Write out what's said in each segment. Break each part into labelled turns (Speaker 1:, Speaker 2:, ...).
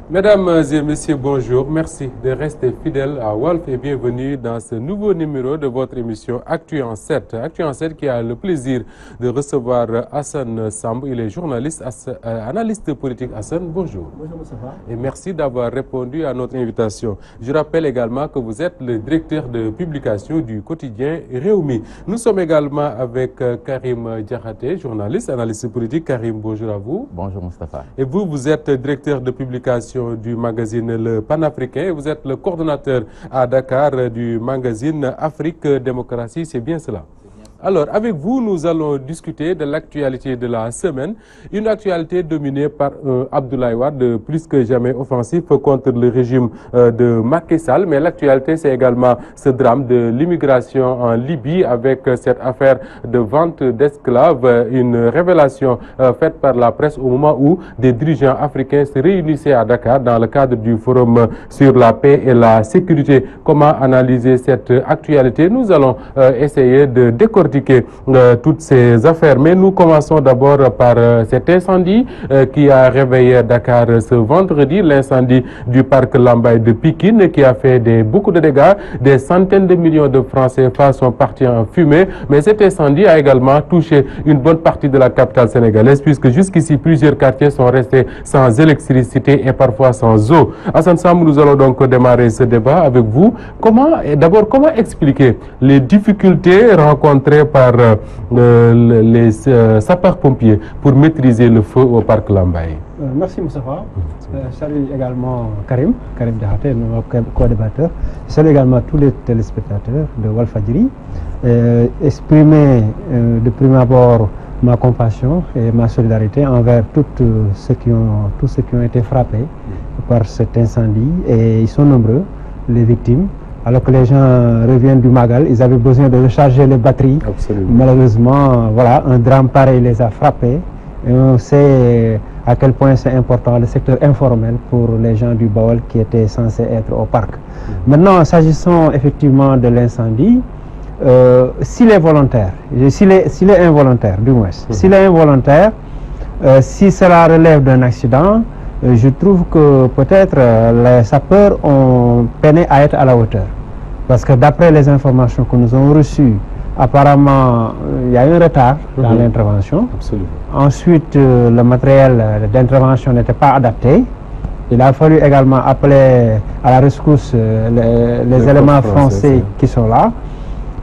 Speaker 1: Mesdames et messieurs, bonjour. Merci de rester fidèles à Walf et bienvenue dans ce nouveau numéro de votre émission Actu en 7. Actu en 7 qui a le plaisir de recevoir Assane Samb. Il est journaliste, analyste politique. Assane, bonjour.
Speaker 2: Bonjour Moustapha.
Speaker 1: Et merci d'avoir répondu à notre invitation. Je rappelle également que vous êtes le directeur de publication du quotidien Réumi. Nous sommes également avec Karim Diakhaté, journaliste, analyste politique. Karim, bonjour à vous.
Speaker 3: Bonjour Moustapha.
Speaker 1: Et vous êtes directeur de publication du magazine Le Panafricain. Vous êtes le coordonnateur à Dakar du magazine Afrique Démocratie, c'est bien cela? Alors, avec vous, nous allons discuter de l'actualité de la semaine. Une actualité dominée par Abdoulaye Wade, plus que jamais offensif contre le régime de Macky Sall. Mais l'actualité, c'est également ce drame de l'immigration en Libye avec cette affaire de vente d'esclaves. Une révélation faite par la presse au moment où des dirigeants africains se réunissaient à Dakar dans le cadre du forum sur la paix et la sécurité. Comment analyser cette actualité? Nous allons essayer de décortiquer toutes ces affaires. Mais nous commençons d'abord par cet incendie qui a réveillé Dakar ce vendredi, l'incendie du parc Lambaye de Pikine qui a fait beaucoup de dégâts. Des centaines de millions de francs CFA sont partis en fumée. Mais cet incendie a également touché une bonne partie de la capitale sénégalaise puisque jusqu'ici plusieurs quartiers sont restés sans électricité et parfois sans eau. Assane Samb, nous allons donc démarrer ce débat avec vous. Comment expliquer les difficultés rencontrées par les sapeurs-pompiers pour maîtriser le feu au parc Lambaye?
Speaker 2: Merci Moustapha. Salut également Karim Diakhaté, notre co-débatteur. Salut également tous les téléspectateurs de Walfadjri. Exprimer de prime abord ma compassion et ma solidarité envers tous ceux qui ont été frappés par cet incendie. Et ils sont nombreux, les victimes. Alors que les gens reviennent du Magal, ils avaient besoin de recharger les batteries.
Speaker 1: Absolument.
Speaker 2: Malheureusement, voilà, un drame pareil les a frappés. Et on sait à quel point c'est important le secteur informel pour les gens du Baol qui étaient censés être au parc. Maintenant, s'agissant effectivement de l'incendie, s'il est volontaire, s'il est involontaire du moins, s'il est involontaire, si cela relève d'un accident, je trouve que peut-être les sapeurs ont peiné à être à la hauteur. Parce que d'après les informations que nous avons reçues, apparemment, il y a eu un retard dans l'intervention. Ensuite, le matériel d'intervention n'était pas adapté. Il a fallu également appeler à la rescousse les éléments français qui sont là.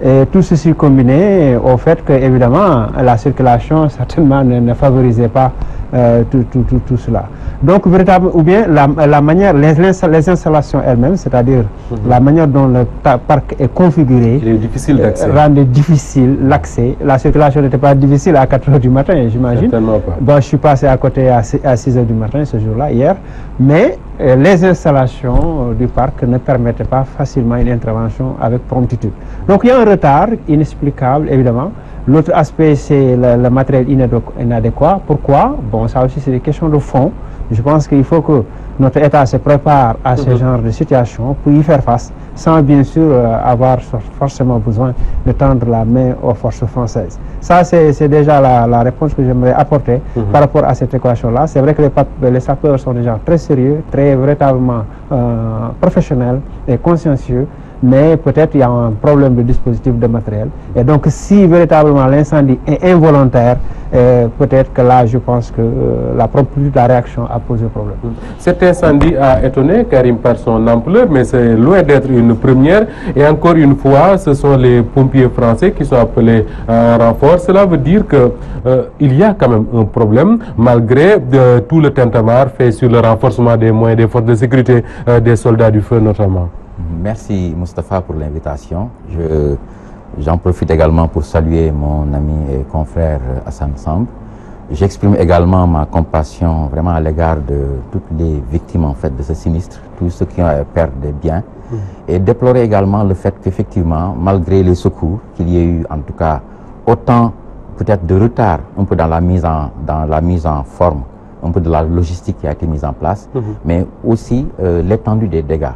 Speaker 2: Et tout ceci combiné au fait que, évidemment, la circulation certainement ne favorisait pas tout cela. Donc, véritablement, ou bien la manière, les installations elles-mêmes, c'est-à-dire la manière dont le parc est configuré,
Speaker 1: il est difficile d'accès.
Speaker 2: Rendait difficile l'accès. La circulation n'était pas difficile à 4 h du matin, j'imagine.
Speaker 1: Certainement pas.
Speaker 2: Bon, je suis passé à côté à 6 h du matin ce jour-là, hier. Mais les installations du parc ne permettaient pas facilement une intervention avec promptitude. Donc, il y a un retard inexplicable, évidemment. L'autre aspect, c'est le matériel inadéquat. Pourquoi? Bon, ça aussi, c'est des questions de fond. Je pense qu'il faut que notre État se prépare à ce genre de situation pour y faire face, sans bien sûr avoir forcément besoin de tendre la main aux forces françaises. Ça, c'est déjà la réponse que j'aimerais apporter par rapport à cette équation-là. C'est vrai que les sapeurs sont des gens très sérieux, très véritablement professionnels et consciencieux. Mais peut-être il y a un problème de dispositif de matériel. Et donc, si véritablement l'incendie est involontaire, peut-être que là, je pense que la promptitude de la réaction a posé problème.
Speaker 1: Cet incendie a étonné Karim par son ampleur, mais c'est loin d'être une première. Et encore une fois, ce sont les pompiers français qui sont appelés en renfort. Cela veut dire qu'il y a quand même un problème, malgré tout le tintamarre fait sur le renforcement des moyens des forces de sécurité, des soldats du feu notamment.
Speaker 3: Merci Moustapha pour l'invitation. J'en profite également pour saluer mon ami et confrère Assane Samb. J'exprime également ma compassion vraiment à l'égard de toutes les victimes en fait de ce sinistre, tous ceux qui ont perdu des biens. Et déplorer également le fait qu'effectivement, malgré les secours, qu'il y ait eu en tout cas autant peut-être de retard un peu dans la mise en forme, un peu de la logistique qui a été mise en place, mais aussi l'étendue des dégâts.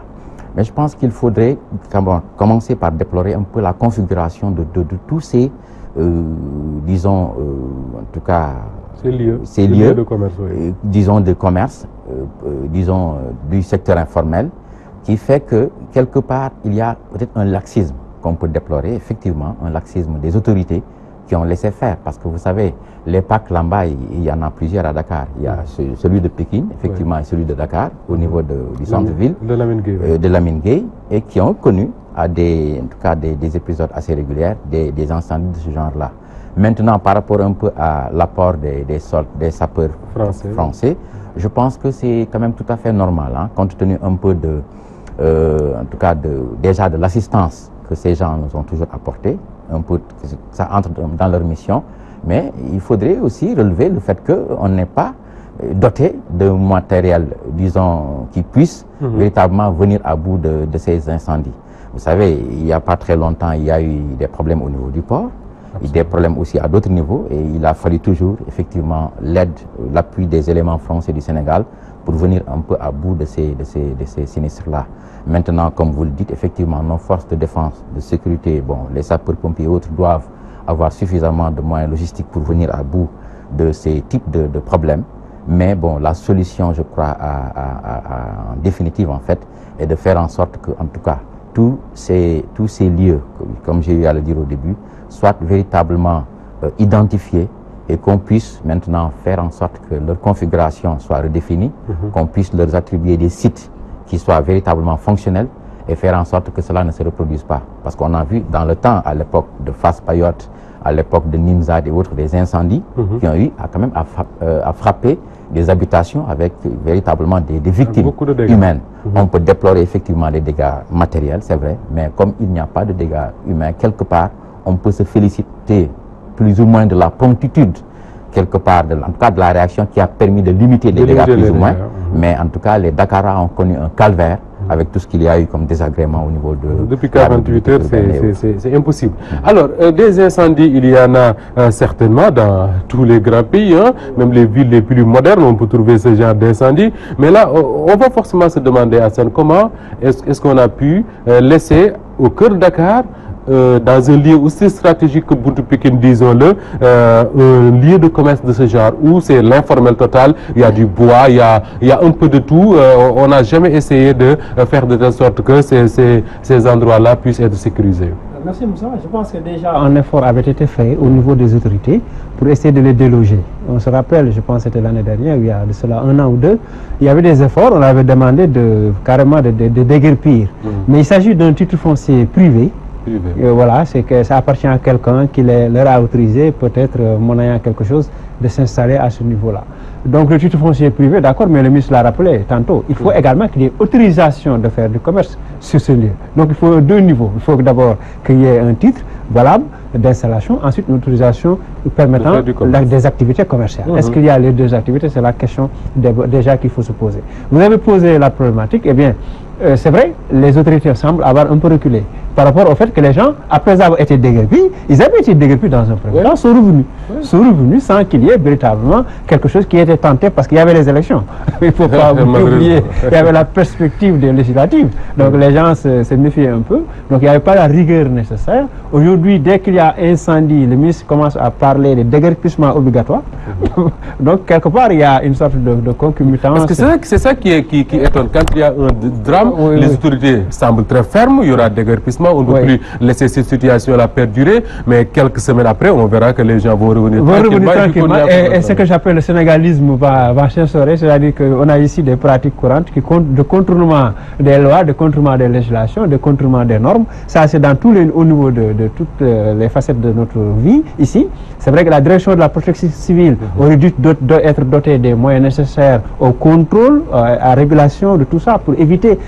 Speaker 3: Mais je pense qu'il faudrait commencer par déplorer un peu la configuration de tous ces, disons, en tout cas,
Speaker 1: ces lieux de commerce,
Speaker 3: disons, de commerce, disons, du secteur informel, qui fait que, quelque part, il y a peut-être un laxisme qu'on peut déplorer, effectivement, un laxisme des autorités qui ont laissé faire. Parce que vous savez, les packs là-bas, il y en a plusieurs à Dakar. Il y a celui de Pékin, effectivement, et celui de Dakar, au niveau du centre-ville, de Lamine Gueye, et qui ont connu, en tout cas, des épisodes assez réguliers, des incendies de ce genre-là. Maintenant, par rapport un peu à l'apport des sapeurs français, je pense que c'est quand même tout à fait normal, hein, compte tenu un peu en tout cas déjà de l'assistance que ces gens nous ont toujours apporté, un peu, ça entre dans leur mission, mais il faudrait aussi relever le fait qu'on n'est pas doté de matériel, disons, qui puisse véritablement venir à bout de ces incendies. Vous savez, il n'y a pas très longtemps, il y a eu des problèmes au niveau du port, des problèmes aussi à d'autres niveaux, et il a fallu toujours, effectivement, l'aide, l'appui des éléments français du Sénégal pour venir un peu à bout de ces sinistres-là. Maintenant, comme vous le dites, effectivement, nos forces de défense, de sécurité, bon, les sapeurs-pompiers et autres doivent avoir suffisamment de moyens logistiques pour venir à bout de ces types de problèmes. Mais bon, la solution, je crois, en définitive, en fait, est de faire en sorte que, en tout cas, tous ces lieux, comme j'ai eu à le dire au début, soient véritablement identifiés et qu'on puisse maintenant faire en sorte que leur configuration soit redéfinie, qu'on puisse leur attribuer des sites qui soient véritablement fonctionnels et faire en sorte que cela ne se reproduise pas. Parce qu'on a vu dans le temps, à l'époque de Fass Payotte, à l'époque de Nimzad et autres, des incendies qui ont eu quand même à frapper des habitations avec véritablement des victimes humaines. On peut déplorer effectivement des dégâts matériels, c'est vrai, mais comme il n'y a pas de dégâts humains, quelque part, on peut se féliciter plus ou moins de la promptitude, quelque part, en tout cas de la réaction qui a permis de limiter les dégâts plus ou moins. Mais en tout cas, les Dakaras ont connu un calvaire avec tout ce qu'il y a eu comme désagrément au niveau de...
Speaker 1: Depuis 48 heures, c'est impossible. Alors, des incendies, il y en a certainement dans tous les grands pays, hein, même les villes les plus modernes, on peut trouver ce genre d'incendie. Mais là, on va forcément se demander, Hassan, comment est-ce qu'on a pu laisser au cœur de Dakar, dans un lieu aussi stratégique que Buntu Pikine, disons-le, un lieu de commerce de ce genre où c'est l'informel total, il y a du bois, il y a un peu de tout. On n'a jamais essayé de faire de telle sorte que ces endroits-là puissent être sécurisés.
Speaker 2: Merci Moussa. Je pense que déjà un effort avait été fait au niveau des autorités pour essayer de les déloger. On se rappelle, je pense que c'était l'année dernière, il y a de cela 1 an ou 2, il y avait des efforts, on avait demandé carrément de déguerpir. Mais il s'agit d'un titre foncier privé. Voilà, c'est que ça appartient à quelqu'un qui leur a autorisé, peut-être monnayant quelque chose, de s'installer à ce niveau-là. Donc le titre foncier privé, d'accord, mais le ministre l'a rappelé tantôt, il faut également qu'il y ait autorisation de faire du commerce sur ce lieu. Donc il faut 2 niveaux. Il faut d'abord qu'il y ait un titre valable d'installation, ensuite une autorisation permettant des activités commerciales. Est-ce qu'il y a les 2 activités? C'est la question déjà qu'il faut se poser. Vous avez posé la problématique, eh bien, c'est vrai, les autorités semblent avoir un peu reculé par rapport au fait que les gens, après avoir été déguerpis, ils avaient été déguerpis dans un premier temps, sont revenus sans qu'il y ait véritablement quelque chose qui était tenté parce qu'il y avait les élections. Il ne faut pas oublier, il y avait la perspective des législatives. Donc les gens se méfiaient un peu, donc il n'y avait pas la rigueur nécessaire. Aujourd'hui, dès qu'il y a incendie, le ministre commence à parler de déguerpissement obligatoire. Donc quelque part, il y a une sorte de concomitance.
Speaker 1: Parce que c'est ça qui étonne. Quand il y a un drame, les autorités semblent très fermes, il y aura déguerpissement, on ne peut plus laisser cette situation-là perdurer, mais quelques semaines après, on verra que les gens vont revenir tranquillement. Et
Speaker 2: ce que j'appelle le sénégalisme va s'instaurer, c'est-à-dire qu'on a ici des pratiques courantes de contournement des lois, de contournement des législations, de contournement des normes. Ça, c'est dans au niveau de toutes les facettes de notre vie ici. C'est vrai que la direction de la protection civile aurait dû être dotée des moyens nécessaires au contrôle, à la régulation de tout ça pour éviter,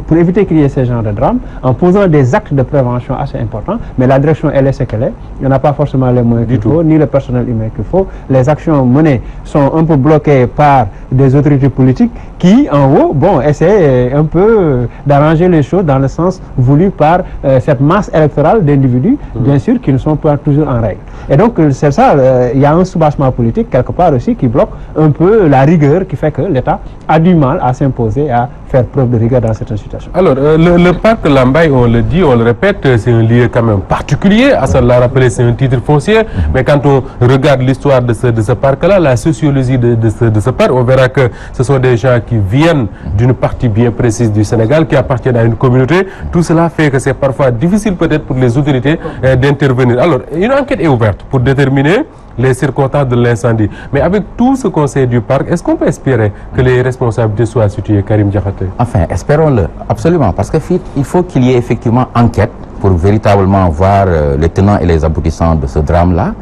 Speaker 2: pour éviter qu'il y ait ce genre de drame, en posant des actes de prévention assez importants. Mais la direction, elle est ce qu'elle est. Il n'y en a pas forcément les moyens qu'il faut, ni le personnel humain qu'il faut. Les actions menées sont un peu bloquées par des autorités politiques qui, en haut, essaient un peu d'arranger les choses dans le sens voulu par cette masse électorale d'individus, bien sûr, qui ne sont pas toujours en règle. Et donc, c'est ça, il y a un soubassement politique quelque part aussi qui bloque un peu la rigueur qui fait que l'État a du mal à s'imposer, à faire preuve de rigueur dans certaines situations.
Speaker 1: Alors, le parc Lambaye, on le dit, on le répète, c'est un lieu quand même particulier. Hassan l'a rappelé, c'est un titre foncier. Mais quand on regarde l'histoire de ce parc-là, la sociologie de ce parc, on verra que ce sont des gens qui viennent d'une partie bien précise du Sénégal, qui appartiennent à une communauté. Tout cela fait que c'est parfois difficile peut-être pour les autorités d'intervenir. Alors, une enquête est ouverte pour déterminer les circonstances de l'incendie. Mais avec tout ce conseil du parc, est-ce qu'on peut espérer que les responsabilités soient situées, Karim Diakhaté?
Speaker 3: Enfin, espérons-le, absolument, parce qu'il faut qu'il y ait effectivement enquête pour véritablement voir les tenants et les aboutissants de ce drame-là.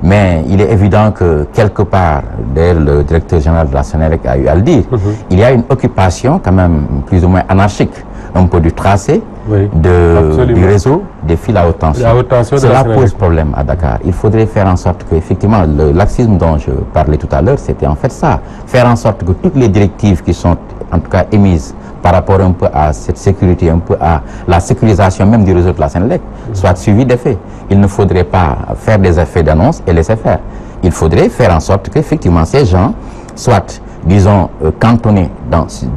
Speaker 3: Mais il est évident que quelque part, d'ailleurs le directeur général de la Sénélec a eu à le dire, il y a une occupation quand même plus ou moins anarchique, un peu du tracé, du réseau, des fils à haute tension. Cela pose problème à Dakar. Il faudrait faire en sorte que, effectivement, le laxisme dont je parlais tout à l'heure, c'était en fait ça. Faire en sorte que toutes les directives qui sont en tout cas émises par rapport un peu à cette sécurité, un peu à la sécurisation même du réseau de la Sénélec, soient suivies d'effets. Il ne faudrait pas faire des effets d'annonce et laisser faire. Il faudrait faire en sorte qu'effectivement ces gens soient, disons, cantonnés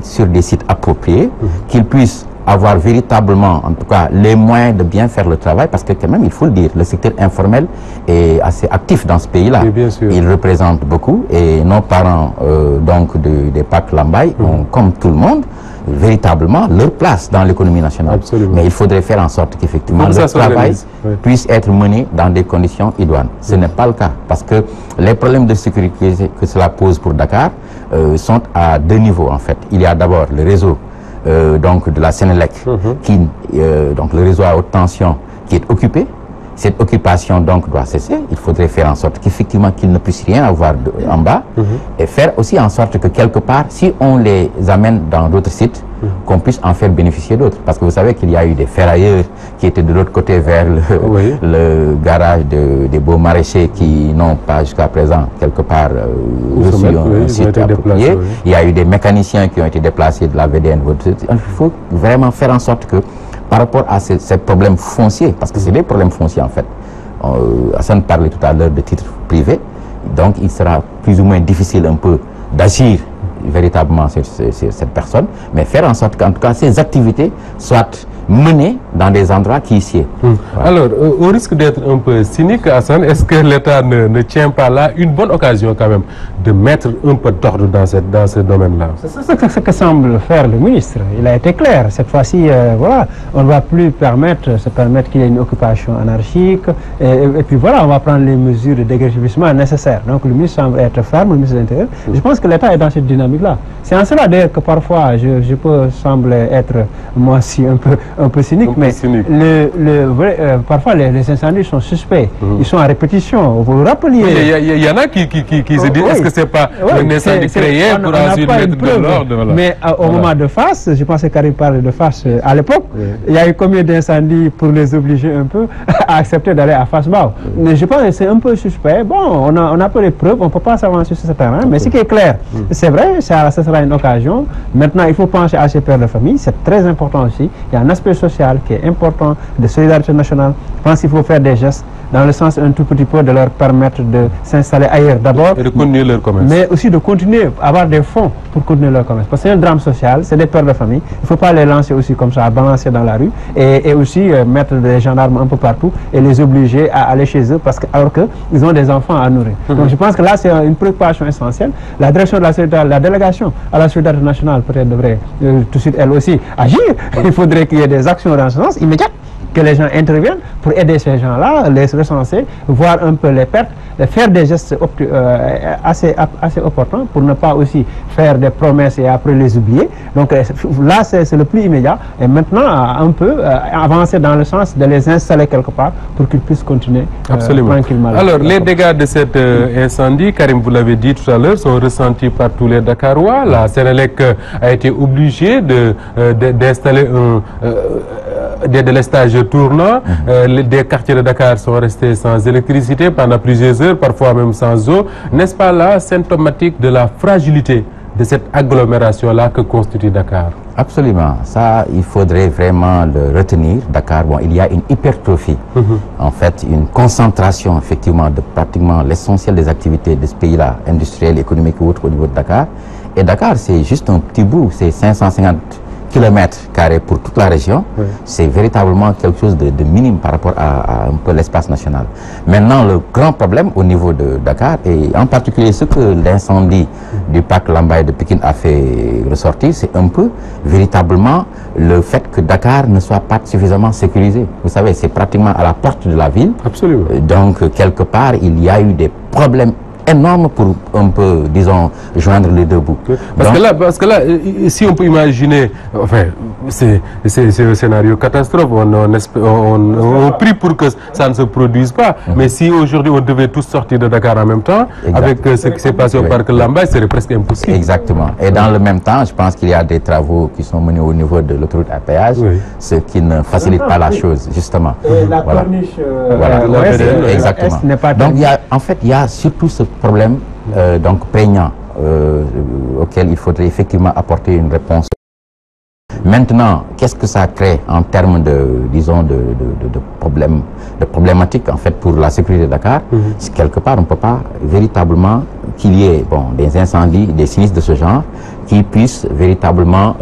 Speaker 3: sur des sites appropriés, qu'ils puissent avoir véritablement, en tout cas, les moyens de bien faire le travail, parce que quand même, il faut le dire, le secteur informel est assez actif dans ce pays-là. Il représente beaucoup, et nos parents donc des parcs Lambaye ont, comme tout le monde, véritablement leur place dans l'économie nationale. Mais il faudrait faire en sorte qu'effectivement le travail puisse être mené dans des conditions idoines. Ce n'est pas le cas, parce que les problèmes de sécurité que cela pose pour Dakar sont à deux niveaux en fait. Il y a d'abord le réseau donc de la Sénélec, donc le réseau à haute tension qui est occupé. Cette occupation donc doit cesser. Il faudrait faire en sorte qu'effectivement qu'il ne puisse rien avoir en bas et faire aussi en sorte que quelque part, si on les amène dans d'autres sites, qu'on puisse en faire bénéficier d'autres. Parce que vous savez qu'il y a eu des ferrailleurs qui étaient de l'autre côté vers le garage des beaux maraîchers qui n'ont pas jusqu'à présent quelque part reçu un site approprié. Il y a eu des mécaniciens qui ont été déplacés de la VDN. Il faut vraiment faire en sorte que par rapport à ces problèmes fonciers, parce que c'est des problèmes fonciers en fait. Hassan parlait tout à l'heure de titres privés, donc il sera plus ou moins difficile un peu d'agir véritablement sur cette personne, mais faire en sorte qu'en tout cas ces activités soient menées dans des endroits qui y sied.
Speaker 1: Alors, au risque d'être un peu cynique, Hassan, est-ce que l'État ne tient pas là une bonne occasion quand même de mettre un peu d'ordre dans ce domaine-là?
Speaker 2: C'est ce que semble faire le ministre. Il a été clair. Cette fois-ci, voilà, on ne va plus se permettre qu'il y ait une occupation anarchique. Et puis voilà, on va prendre les mesures de dégressivissement nécessaires. Donc le ministre semble être ferme, le ministre de l'Intérieur. Je pense que l'État est dans cette dynamique-là. C'est en cela d'ailleurs que parfois je peux sembler être moi aussi un peu cynique, parfois les incendies sont suspects, ils sont à répétition. Vous vous rappeliez?
Speaker 1: Il y en a qui se disent, est-ce que c'est pas un incendie créé pour ensuite mettre de l'ordre?
Speaker 2: Mais au moment de face, je pense que Karim parlait de face à l'époque, il y a eu combien d'incendies pour les obliger un peu à accepter d'aller à Fass-Mbao? Mais je pense que c'est un peu suspect. Bon, on a peu les preuves, on ne peut pas s'avancer sur ce terrain, mais ce qui est clair, c'est vrai, ça sera une occasion. Maintenant, il faut penser à ces pères de famille, c'est très important aussi. Il y a un aspect social qui est important, de solidarité nationale. Je pense qu'il faut faire des gestes dans le sens un tout petit peu de leur permettre de s'installer ailleurs d'abord.
Speaker 1: Et de continuer leur commerce.
Speaker 2: Mais aussi de continuer à avoir des fonds pour continuer leur commerce. Parce que c'est un drame social, c'est des pères de famille. Il ne faut pas les lancer aussi comme ça, à balancer dans la rue. Et aussi mettre des gendarmes un peu partout et les obliger à aller chez eux alors qu'ils ont des enfants à nourrir. Donc je pense que là, c'est une préoccupation essentielle. La direction de la solidarité, la délégation à la solidarité nationale peut-être devrait tout de suite elle aussi agir. Il faudrait qu'il y ait des actions dans ce sens immédiates, que les gens interviennent pour aider ces gens-là, les recenser, voir un peu les pertes, faire des gestes assez opportuns pour ne pas aussi faire des promesses et après les oublier. Donc là, c'est le plus immédiat. Et maintenant, un peu avancer dans le sens de les installer quelque part pour qu'ils puissent continuer tranquillement.
Speaker 1: Alors, les dégâts de cet incendie, Karim, vous l'avez dit tout à l'heure, sont ressentis par tous les Dakarois. La Sénélec a été obligée d'installer des délestages tournants. Des quartiers de Dakar sont restés sans électricité pendant plusieurs heures, parfois même sans eau. N'est-ce pas là symptomatique de la fragilité de cette agglomération-là que constitue Dakar?
Speaker 3: Absolument. Ça, il faudrait vraiment le retenir. Dakar, bon, il y a une hypertrophie. En fait, une concentration, effectivement, de pratiquement l'essentiel des activités de ce pays-là, industrielles, économiques ou autres, au niveau de Dakar. Et Dakar, c'est juste un petit bout, c'est 550 km² pour toute la région. Oui. C'est véritablement quelque chose de minime par rapport à un peu l'espace national. Maintenant, le grand problème au niveau de Dakar, et en particulier ce que l'incendie du parc Lambaye de Pikine a fait ressortir, c'est un peu véritablement le fait que Dakar ne soit pas suffisamment sécurisé. Vous savez, c'est pratiquement à la porte de la ville.
Speaker 1: Absolument.
Speaker 3: Donc, quelque part, il y a eu des problèmes énorme pour un peu, disons, joindre les deux bouts.
Speaker 1: Parce que là, si on peut imaginer, enfin, c'est un scénario catastrophe, on prie pour que ça ne se produise pas, mais si aujourd'hui on devait tous sortir de Dakar en même temps, avec ce qui s'est passé au parc Lambaye, c'est presque impossible.
Speaker 3: Exactement. Et dans le même temps, je pense qu'il y a des travaux qui sont menés au niveau de l'autoroute à péage, ce qui ne facilite pas la chose, justement.
Speaker 2: Et la corniche,
Speaker 3: exactement. Donc, en fait, il y a surtout ce problème donc prégnant auquel il faudrait effectivement apporter une réponse. Maintenant, qu'est-ce que ça crée en termes de, disons, de problématiques en fait pour la sécurité de Dakar? Quelque part, on ne peut pas véritablement qu'il y ait des incendies, des sinistres de ce genre qui puissent véritablement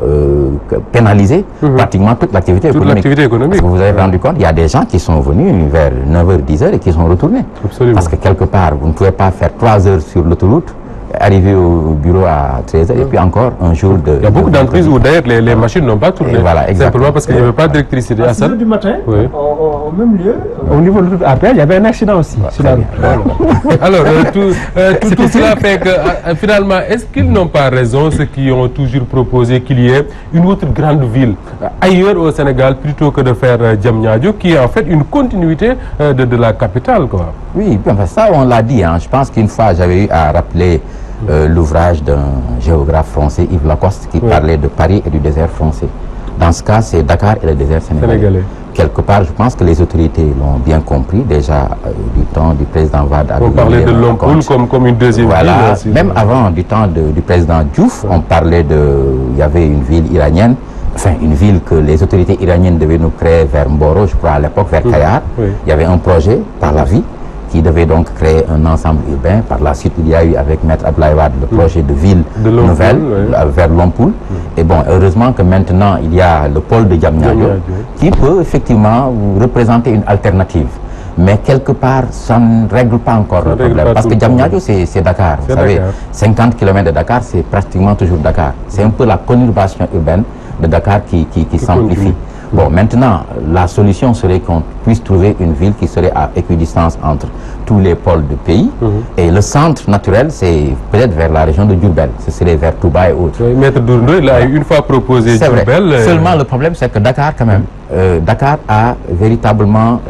Speaker 3: pénaliser pratiquement toute l'activité économique. Parce que vous avez rendu compte, il y a des gens qui sont venus vers 9h, 10h et qui sont retournés.
Speaker 1: Absolument.
Speaker 3: Parce que quelque part, vous ne pouvez pas faire 3 heures sur l'autoroute, arriver au bureau à 13h et puis encore un jour de...
Speaker 1: Il y a beaucoup d'entreprises où d'ailleurs les machines n'ont pas tourné.
Speaker 3: Voilà,
Speaker 1: simplement parce qu'il n'y avait pas d'électricité.
Speaker 2: À 6h du matin, au même lieu, au niveau de l'autoroute à péage, il y avait un accident aussi sur la route.
Speaker 1: Alors, tout cela fait que finalement, est-ce qu'ils n'ont pas raison, ceux qui ont toujours proposé qu'il y ait une autre grande ville ailleurs au Sénégal plutôt que de faire Diamniadio, qui est en fait une continuité de la capitale, quoi?
Speaker 3: Oui, ça on l'a dit. Je pense qu'une fois j'avais eu à rappeler l'ouvrage d'un géographe français, Yves Lacoste, qui parlait de Paris et du désert français. Dans ce cas, c'est Dakar et le désert sénégalais. Quelque part, je pense que les autorités l'ont bien compris, déjà du temps du président Wade.
Speaker 1: On parlait de Lompoul comme une deuxième ville.
Speaker 3: Même avant, du temps du président Diouf, on parlait il y avait une ville iranienne, enfin une ville que les autorités iraniennes devaient nous créer vers Mboro, je crois à l'époque, vers Kayar. Il y avait un projet par la vie qui devait donc créer un ensemble urbain. Par la suite, il y a eu avec Maître Abdoulaye Wade le projet de ville nouvelle vers Lompoul. Et bon, heureusement que maintenant, il y a le pôle de Diamniadio qui peut effectivement représenter une alternative. Mais quelque part, ça ne règle pas encore le problème. Parce que Diamniadio, c'est Dakar. Vous savez, 50 km de Dakar, c'est pratiquement toujours Dakar. C'est un peu la conurbation urbaine de Dakar qui s'amplifie. Bon, maintenant, la solution serait qu'on puisse trouver une ville qui serait à équidistance entre tous les pôles du pays. Et le centre naturel, c'est peut-être vers la région de Diourbel. Ce serait vers Touba et autres.
Speaker 1: Maître Dourno, il a une fois proposé Diourbel.
Speaker 3: Seulement, le problème, c'est que Dakar, quand même, Dakar a véritablement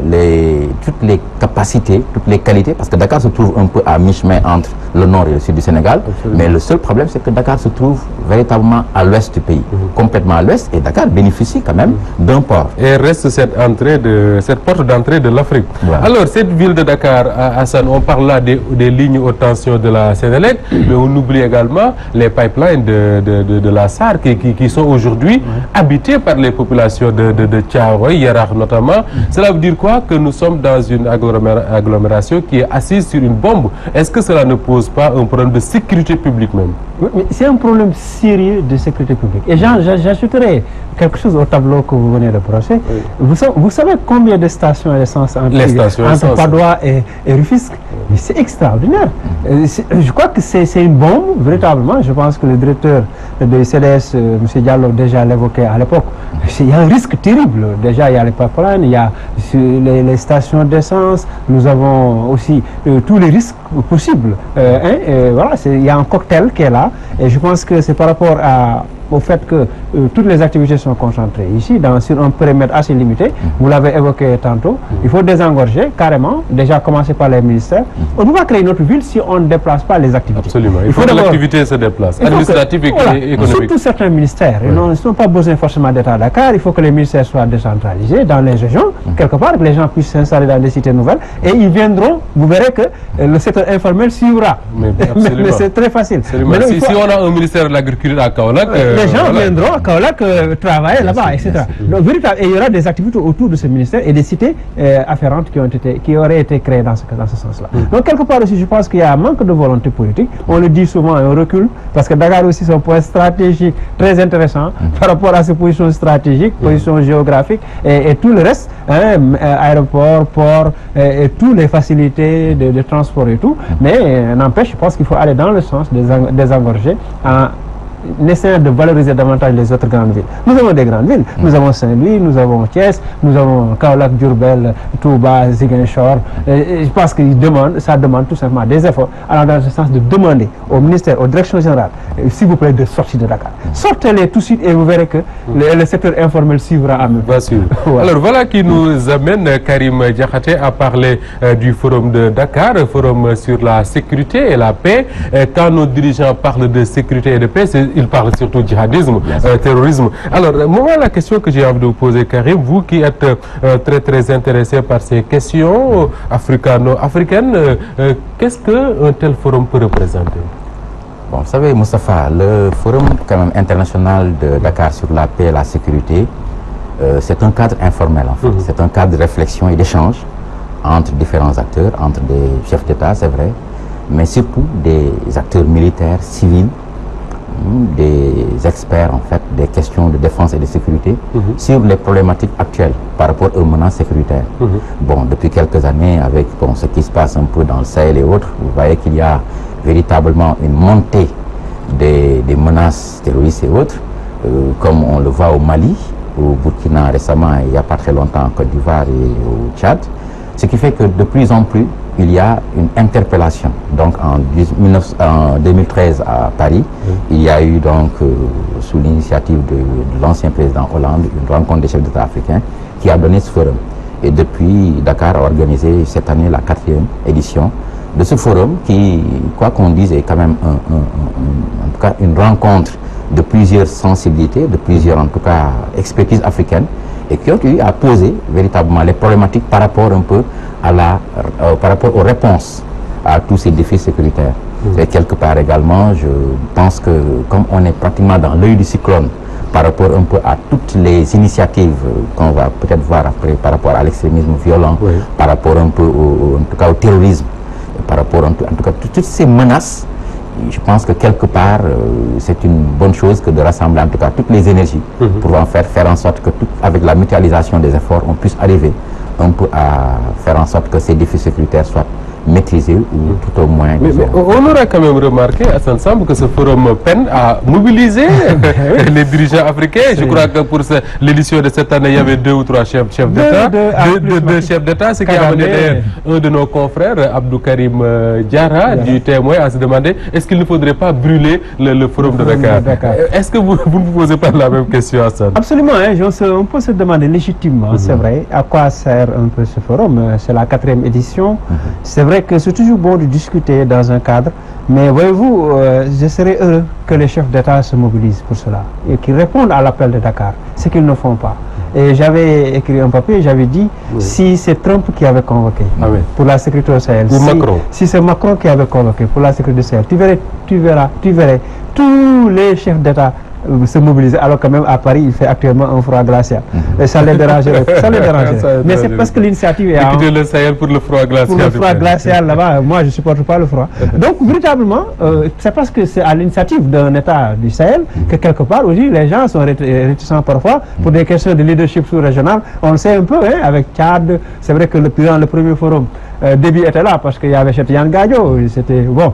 Speaker 3: toutes les capacités, toutes les qualités, parce que Dakar se trouve un peu à mi-chemin entre le nord et le sud du Sénégal. Mais le seul problème, c'est que Dakar se trouve véritablement à l'ouest du pays, complètement à l'ouest, et Dakar bénéficie quand même d'un port.
Speaker 1: Et reste cette porte d'entrée de l'Afrique. Alors, cette ville de Dakar, Hassan, on parle là des lignes haute tension de la Sénélec, mais on oublie également les pipelines de la SAR qui sont aujourd'hui habités par les populations de Thiaroye, Yarakh notamment. Cela veut dire quoi? Que nous sommes dans une agglomération qui est assise sur une bombe. Est-ce que cela ne pose pas un problème de sécurité publique même?
Speaker 2: C'est un problème sérieux de sécurité publique. Et j'ajouterai quelque chose au tableau que vous venez de brosser. Vous savez combien de stations d'essence entre Padoua et Rufisque? Mais c'est extraordinaire. Je crois que c'est une bombe, véritablement. Je pense que le directeur de CDS, M. Diallo, déjà l'évoquait à l'époque. Il y a un risque terrible. Déjà, il y a les pipelines, il y a les stations d'essence. Nous avons aussi tous les risques possibles. Voilà, il y a un cocktail qui est là. Et je pense que c'est par rapport au fait que toutes les activités sont concentrées ici, sur un périmètre assez limité. Vous l'avez évoqué tantôt. Il faut désengorger carrément, déjà commencer par les ministères. On ne peut pas créer notre ville si on ne déplace pas les activités.
Speaker 1: Absolument. Il faut que l'activité se déplace, administrative et économique.
Speaker 2: Surtout certains ministères. Ils n'ont pas besoin forcément d'être à Dakar. Il faut que les ministères soient décentralisés dans les régions, quelque part, que les gens puissent s'installer dans des cités nouvelles. Et ils viendront, vous verrez que le secteur informel suivra. Mais c'est très facile.
Speaker 1: Si on a un ministère de l'agriculture à Kaolack,
Speaker 2: les gens viendront à Kaolack travailler là-bas, etc. Donc, et il y aura des activités autour de ce ministère et des cités afférentes qui auraient été créées dans ce sens-là. Donc, quelque part aussi, je pense qu'il y a un manque de volonté politique. On le dit souvent et on recule, parce que Dakar aussi, c'est un point stratégique très intéressant par rapport à ses positions stratégiques, positions géographiques et tout le reste, aéroport, port, et toutes les facilités de transport et tout. Mais n'empêche, je pense qu'il faut aller dans le sens des engorger en essayant de valoriser davantage les autres grandes villes. Nous avons des grandes villes. Nous avons Saint-Louis, nous avons Thiès, nous avons Kaolack, Diourbel, Touba, Ziguinchor. Je pense que ça demande tout simplement des efforts allant dans le sens de demander au ministère, aux directions générales, s'il vous plaît, de sortir de Dakar. Sortez-les tout de suite et vous verrez que le secteur informel suivra à même.
Speaker 1: Alors voilà qui nous amène, Karim Diakhaté, à parler du forum de Dakar, forum sur la sécurité et la paix. Quand nos dirigeants parlent de sécurité et de paix, il parle surtout djihadisme, terrorisme. Alors, moi, la question que j'ai envie de vous poser, Karim, vous qui êtes très intéressé par ces questions africano-africaines, qu'est-ce qu'un tel forum peut représenter?
Speaker 3: Bon, vous savez, Moustapha, le forum quand même international de Dakar sur la paix et la sécurité, c'est un cadre informel en fait. C'est un cadre de réflexion et d'échange entre différents acteurs, entre des chefs d'État, c'est vrai, mais surtout des acteurs militaires, civils, des experts en fait des questions de défense et de sécurité sur les problématiques actuelles par rapport aux menaces sécuritaires. Bon, depuis quelques années, avec ce qui se passe un peu dans le Sahel et autres, vous voyez qu'il y a véritablement une montée des menaces terroristes et autres, comme on le voit au Mali, au Burkina récemment, il n'y a pas très longtemps, en Côte d'Ivoire et au Tchad. Ce qui fait que de plus en plus, il y a une interpellation. Donc en 2013 à Paris, il y a eu donc, sous l'initiative de l'ancien président Hollande, une rencontre des chefs d'État africains qui a donné ce forum. Et depuis, Dakar a organisé cette année la 4e édition de ce forum qui, quoi qu'on dise, est quand même en tout cas une rencontre de plusieurs sensibilités, de plusieurs en tout cas expertises africaines, et qui ont eu à poser véritablement les problématiques par rapport un peu par rapport aux réponses à tous ces défis sécuritaires. Et quelque part également, je pense que comme on est pratiquement dans l'œil du cyclone par rapport un peu à toutes les initiatives qu'on va peut-être voir après par rapport à l'extrémisme violent, par rapport un peu en tout cas au terrorisme, par rapport en tout cas à toutes ces menaces, je pense que quelque part, c'est une bonne chose que de rassembler en tout cas toutes les énergies pour en faire en sorte que avec la mutualisation des efforts, on puisse arriver un peu à faire en sorte que ces défis sécuritaires soient maîtrisés ou tout au moins...
Speaker 1: Mais on aura quand même remarqué à ensemble que ce forum peine à mobiliser les dirigeants africains. Je crois que pour l'édition de cette année, il y avait 2 ou 3 chefs d'État. Deux chefs d'État, ce qui a amené un de nos confrères, Abdou Karim Diarra, du Témoin, à se demander est-ce qu'il ne faudrait pas brûler le forum de Dakar. Est-ce que vous ne vous posez pas la même question, Hassan?
Speaker 2: Absolument, on peut se demander légitimement, c'est vrai, à quoi sert un peu ce forum. C'est la 4e édition. C'est vrai que c'est toujours bon de discuter dans un cadre, mais voyez-vous, je serais heureux que les chefs d'État se mobilisent pour cela et qu'ils répondent à l'appel de Dakar, ce qu'ils ne font pas. Et j'avais écrit un papier, j'avais dit, si c'est Trump qui avait convoqué pour la sécurité au Sahel, si c'est Macron qui avait convoqué pour la sécurité au Sahel, tu verrais tous les chefs d'État se mobiliser, alors quand même à Paris il fait actuellement un froid glacial. Et ça les dérangerait. Mais c'est parce que l'initiative est
Speaker 1: Écoutez le Sahel pour le froid glacial.
Speaker 2: Pour le froid glacial là-bas, moi je supporte pas le froid. Donc véritablement, c'est parce que c'est à l'initiative d'un État du Sahel que quelque part aussi les gens sont réticents parfois pour des questions de leadership sous-régional. On le sait un peu, avec Tchad, c'est vrai que le premier forum, Déby était là parce qu'il y avait Cheikh Tidiane Gadio, c'était bon.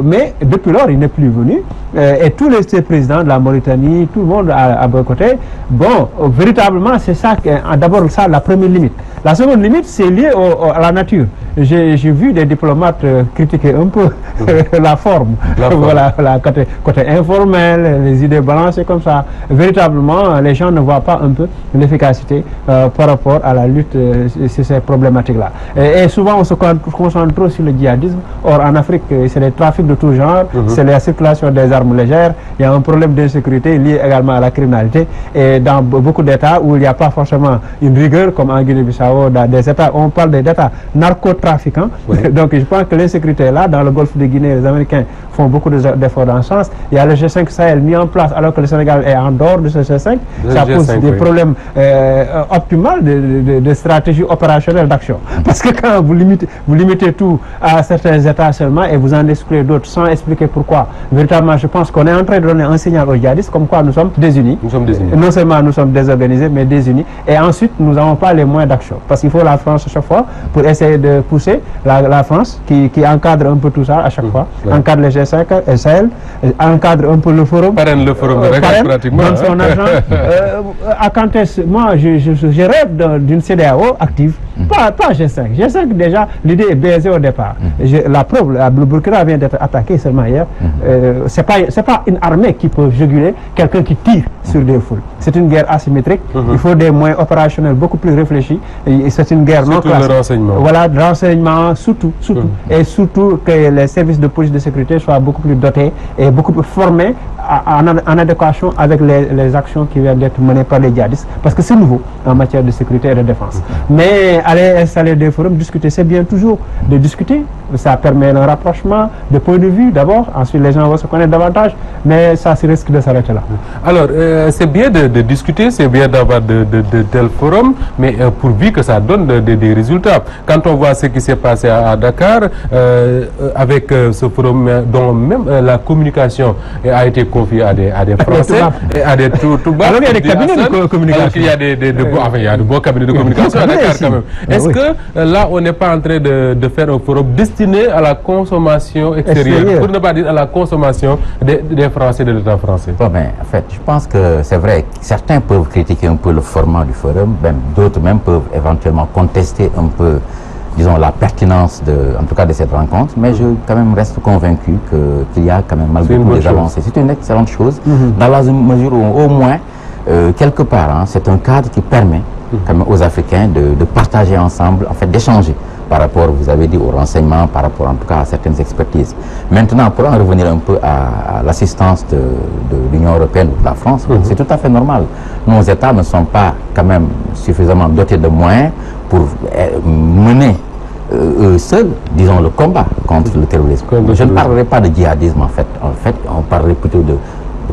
Speaker 2: Mais depuis lors, il n'est plus venu. Et tous les présidents de la Mauritanie, tout le monde à boycotté. Bon, véritablement, c'est ça, d'abord ça, la première limite. La seconde limite, c'est lié à la nature. J'ai vu des diplomates critiquer un peu la forme. Voilà, côté informel, les idées balancées comme ça. Véritablement, les gens ne voient pas un peu l'efficacité par rapport à la lutte sur ces problématiques-là. Et souvent, on se concentre trop sur le djihadisme. Or, en Afrique, c'est les trafics de tout genre, c'est la circulation des armes légères. Il y a un problème d'insécurité lié également à la criminalité. Et dans beaucoup d'États où il n'y a pas forcément une rigueur, comme en Guinée-Bissau, dans des États, on parle d'États narcotrafiquants. Donc, je pense que l'insécurité est là. Dans le golfe de Guinée, les Américains font beaucoup d'efforts dans ce sens. Il y a le G5 Sahel mis en place alors que le Sénégal est en dehors de ce G5. Ça pose des problèmes optimaux de stratégie opérationnelle d'action. Parce que quand vous limitez tout à certains États seulement et vous en excluez d'autres sans expliquer pourquoi, véritablement, je pense qu'on est en train de donner un signal aux djihadistes comme quoi nous sommes désunis. Nous sommes désunis. Non seulement nous sommes désorganisés, mais désunis. Et ensuite, nous n'avons pas les moyens d'action. Parce qu'il faut la France à chaque fois pour essayer de pousser la France qui encadre un peu tout ça à chaque fois. Encadre les G5 et Sahel, encadre un peu le forum.
Speaker 1: Parraine le forum, pratiquement.
Speaker 2: Donne son argent. À quand est-ce, moi, je rêve d'une CEDEAO active. Pas G5. G5, déjà, l'idée est baisée au départ. La preuve, le Burkina vient d'être attaqué seulement hier. C'est pas une armée qui peut juguler quelqu'un qui tire sur des foules. C'est une guerre asymétrique. Il faut des moyens opérationnels beaucoup plus réfléchis. C'est une guerre non classique.
Speaker 1: Le renseignement.
Speaker 2: Voilà, le renseignement, surtout. Et surtout que les services de police de sécurité soient beaucoup plus dotés et beaucoup plus formés en adéquation avec les actions qui viennent d'être menées par les djihadistes. Parce que c'est nouveau en matière de sécurité et de défense. Mais aller installer des forums, discuter, c'est bien toujours de discuter. Ça permet un rapprochement de points de vue d'abord. Ensuite, les gens vont se connaître davantage. Mais ça risque de s'arrêter là.
Speaker 1: Alors, c'est bien de discuter, c'est bien d'avoir de tels forums, mais pourvu que ça donne des résultats. Quand on voit ce qui s'est passé à Dakar, avec ce forum dont même la communication a été confiée à des Français et à des Toubabs.
Speaker 2: Alors, il y a des cabinets de communication.
Speaker 1: Alors qu'il y a il y a de bons cabinets de communication à Dakar quand même. Est-ce que là, on n'est pas en train de faire un forum destiné à la consommation extérieure, pour ne pas dire à la consommation des Français, de l'État français?
Speaker 3: Bon, ben, en fait, je pense que c'est vrai, certains peuvent critiquer un peu le format du forum, d'autres même peuvent éventuellement contester un peu, disons, la pertinence en tout cas de cette rencontre, mais je quand même reste convaincu qu'il y a quand même malgré tout des avancées. C'est une excellente chose, dans la mesure où au moins, quelque part, c'est un cadre qui permet quand même aux Africains de partager ensemble, en fait d'échanger par rapport, vous avez dit, aux renseignements, par rapport en tout cas à certaines expertises. Maintenant, pour en revenir un peu à l'assistance de l'Union européenne ou de la France, c'est tout à fait normal. Nos États ne sont pas quand même suffisamment dotés de moyens pour mener seuls, disons, le combat contre le terrorisme. Je ne parlerai pas de djihadisme en fait. En fait, on parlerait plutôt de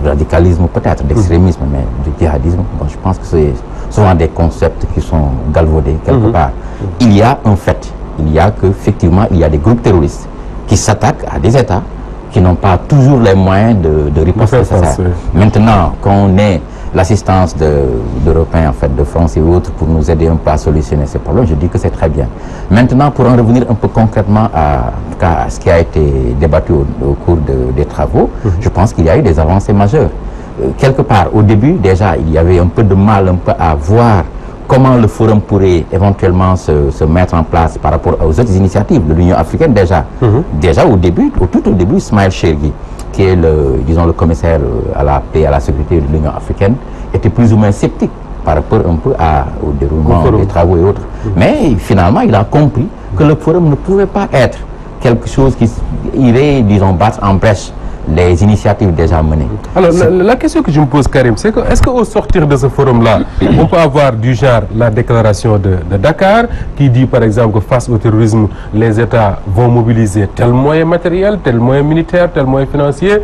Speaker 3: radicalisme peut-être, d'extrémisme, mais de djihadisme. Bon, je pense que c'est souvent des concepts qui sont galvaudés quelque part. Il y a un fait. Il y a qu'effectivement, il y a des groupes terroristes qui s'attaquent à des États qui n'ont pas toujours les moyens de riposte nécessaires. Maintenant, qu'on ait l'assistance d'Européens, en fait, de France et autres, pour nous aider un peu à solutionner ces problèmes, je dis que c'est très bien. Maintenant, pour en revenir un peu concrètement à ce qui a été débattu au cours des travaux, je pense qu'il y a eu des avancées majeures. Quelque part, au début, déjà, il y avait un peu de mal à voir comment le forum pourrait éventuellement se mettre en place par rapport aux autres initiatives de l'Union africaine déjà. Déjà au début, tout au début, Ismaël Chergui, qui est disons, le commissaire à la paix et à la sécurité de l'Union africaine, était plus ou moins sceptique par rapport un peu au déroulement des travaux et autres. Mais finalement, il a compris que le forum ne pouvait pas être quelque chose qui irait, disons, battre en brèche les initiatives déjà menées.
Speaker 1: Alors, la question que je me pose, Karim, c'est que est-ce qu'au sortir de ce forum-là, on peut avoir du genre la déclaration de Dakar qui dit, par exemple, que face au terrorisme, les États vont mobiliser tel moyen matériel, tel moyen militaire, tel moyen financier,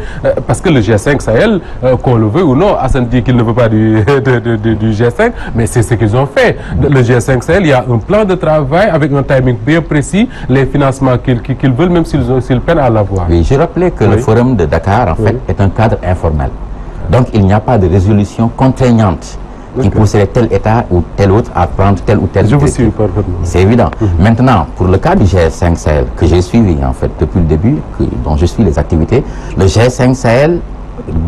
Speaker 1: parce que le G5 Sahel, qu'on le veut ou non, Hassan dit qu'il ne veut pas du G5, mais c'est ce qu'ils ont fait. Le G5 Sahel, il y a un plan de travail avec un timing bien précis, les financements qu'ils veulent, même s'ils peinent à l'avoir.
Speaker 3: Oui, je rappelais que le forum de Dakar, en fait, est un cadre informel. Donc, il n'y a pas de résolution contraignante qui pousserait tel État ou tel autre à prendre tel ou tel.
Speaker 1: Je vous suis parfaitement.
Speaker 3: C'est évident. Maintenant, pour le cas du G5 Sahel, que j'ai suivi, en fait, depuis le début, dont je suis les activités, le G5 Sahel,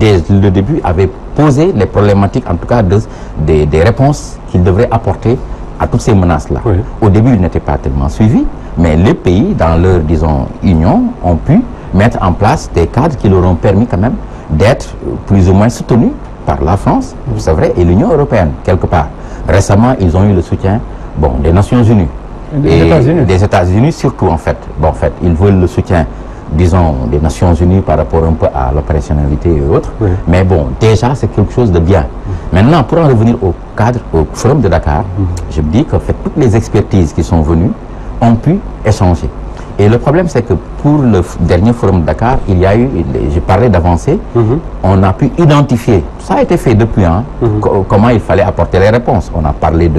Speaker 3: dès le début, avait posé les problématiques, en tout cas, des réponses qu'il devrait apporter à toutes ces menaces-là.
Speaker 1: Oui.
Speaker 3: Au début, ils n'étaient pas tellement suivis, mais les pays, dans leur, disons, union, ont pu mettre en place des cadres qui leur ont permis quand même d'être plus ou moins soutenus par la France, c'est vrai, et l'Union européenne, quelque part. Récemment, ils ont eu le soutien, bon, des Nations Unies. Des États-Unis surtout, en fait. Bon, en fait, ils veulent le soutien, disons, des Nations Unies par rapport un peu à l'opérationnalité et autres. Oui. Mais bon, déjà, c'est quelque chose de bien. Maintenant, pour en revenir au cadre, au Forum de Dakar, je me dis qu'en fait, toutes les expertises qui sont venues ont pu échanger. Et le problème, c'est que pour le dernier Forum de Dakar, il y a eu, j'ai parlé d'avancées, on a pu identifier, ça a été fait depuis, comment il fallait apporter les réponses. On a parlé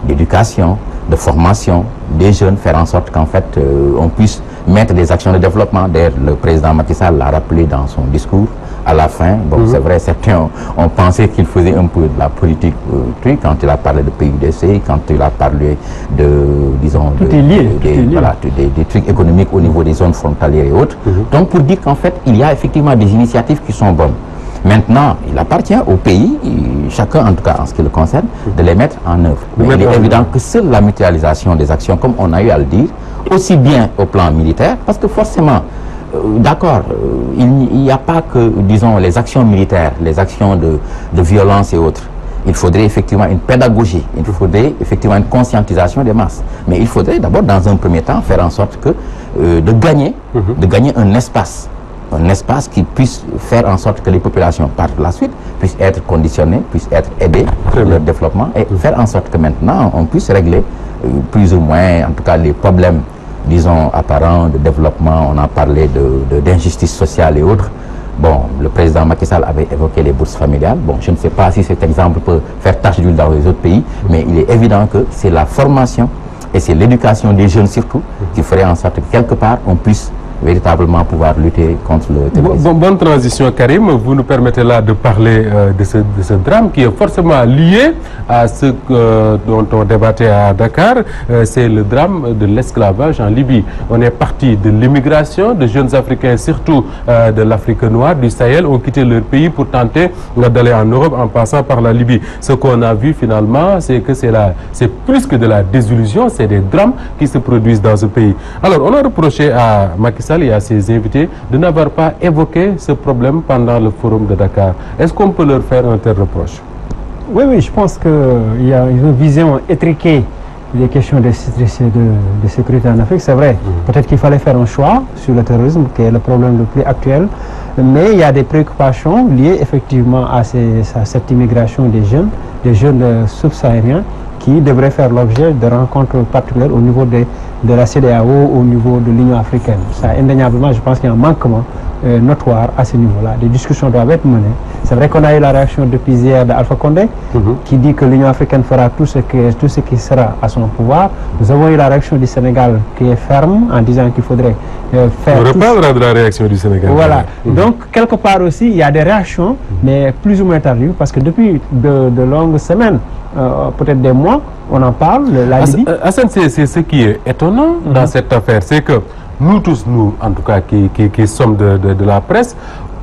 Speaker 3: d'éducation, de formation des jeunes, faire en sorte qu'en fait, on puisse mettre des actions de développement. D'ailleurs, le président Macky Sall l'a rappelé dans son discours. À la fin, bon, c'est vrai, certains ont pensé qu'il faisait un peu de la politique quand il a parlé de PUDC, quand il a parlé de, disons, des trucs économiques au niveau des zones frontalières et autres. Donc, pour dire qu'en fait, il y a effectivement des initiatives qui sont bonnes. Maintenant, il appartient au pays, chacun en tout cas en ce qui le concerne, de les mettre en œuvre. Mais il est évident que seule la mutualisation des actions, comme on a eu à le dire, aussi bien au plan militaire, parce que forcément, d'accord, il n'y a pas que, disons, les actions militaires, les actions de violence et autres. Il faudrait effectivement une pédagogie, il faudrait effectivement une conscientisation des masses. Mais il faudrait d'abord, dans un premier temps, faire en sorte que de gagner un espace qui puisse faire en sorte que les populations, par la suite, puissent être conditionnées, puissent être aidées pour leur développement et faire en sorte que maintenant, on puisse régler plus ou moins, en tout cas, les problèmes, disons, apparents de développement. On a parlé d'injustice sociale et autres. Bon, le président Macky Sall avait évoqué les bourses familiales. Bon, je ne sais pas si cet exemple peut faire tache d'huile dans les autres pays, mais il est évident que c'est la formation et c'est l'éducation des jeunes surtout qui ferait en sorte que quelque part on puisse véritablement pouvoir lutter contre le terrorisme.
Speaker 1: Bonne transition, Karim. Vous nous permettez là de parler de ce drame qui est forcément lié à ce dont on débattait à Dakar. C'est le drame de l'esclavage en Libye. On est parti de l'immigration, de jeunes Africains, surtout de l'Afrique noire, du Sahel, ont quitté leur pays pour tenter d'aller en Europe en passant par la Libye. Ce qu'on a vu finalement, c'est que c'est plus que de la désillusion, c'est des drames qui se produisent dans ce pays. Alors, on a reproché à Macky Sall et à ses invités de n'avoir pas évoqué ce problème pendant le Forum de Dakar. Est-ce qu'on peut leur faire un tel reproche?
Speaker 2: Oui, je pense qu'il y a une vision étriquée des questions de sécurité en Afrique. C'est vrai, peut-être qu'il fallait faire un choix sur le terrorisme, qui est le problème le plus actuel, mais il y a des préoccupations liées effectivement à cette immigration des jeunes subsahariens qui devraient faire l'objet de rencontres particulières au niveau de la CEDEAO, au niveau de l'Union africaine. Ça, indéniablement, je pense qu'il y a un manquement notoire à ce niveau-là. Des discussions doivent être menées. C'est vrai qu'on a eu la réaction depuis hier d'Alpha Condé, qui dit que l'Union africaine fera tout ce qui sera à son pouvoir. Nous avons eu la réaction du Sénégal qui est ferme en disant qu'il faudrait faire...
Speaker 1: On reparlera de la réaction du Sénégal.
Speaker 2: Voilà. Donc, quelque part aussi, il y a des réactions, mais plus ou moins tardives, parce que depuis de longues semaines, peut-être des mois, on en parle, la Libye.
Speaker 1: Hassan, c'est ce qui est étonnant dans cette affaire, c'est que nous tous, en tout cas qui sommes de la presse,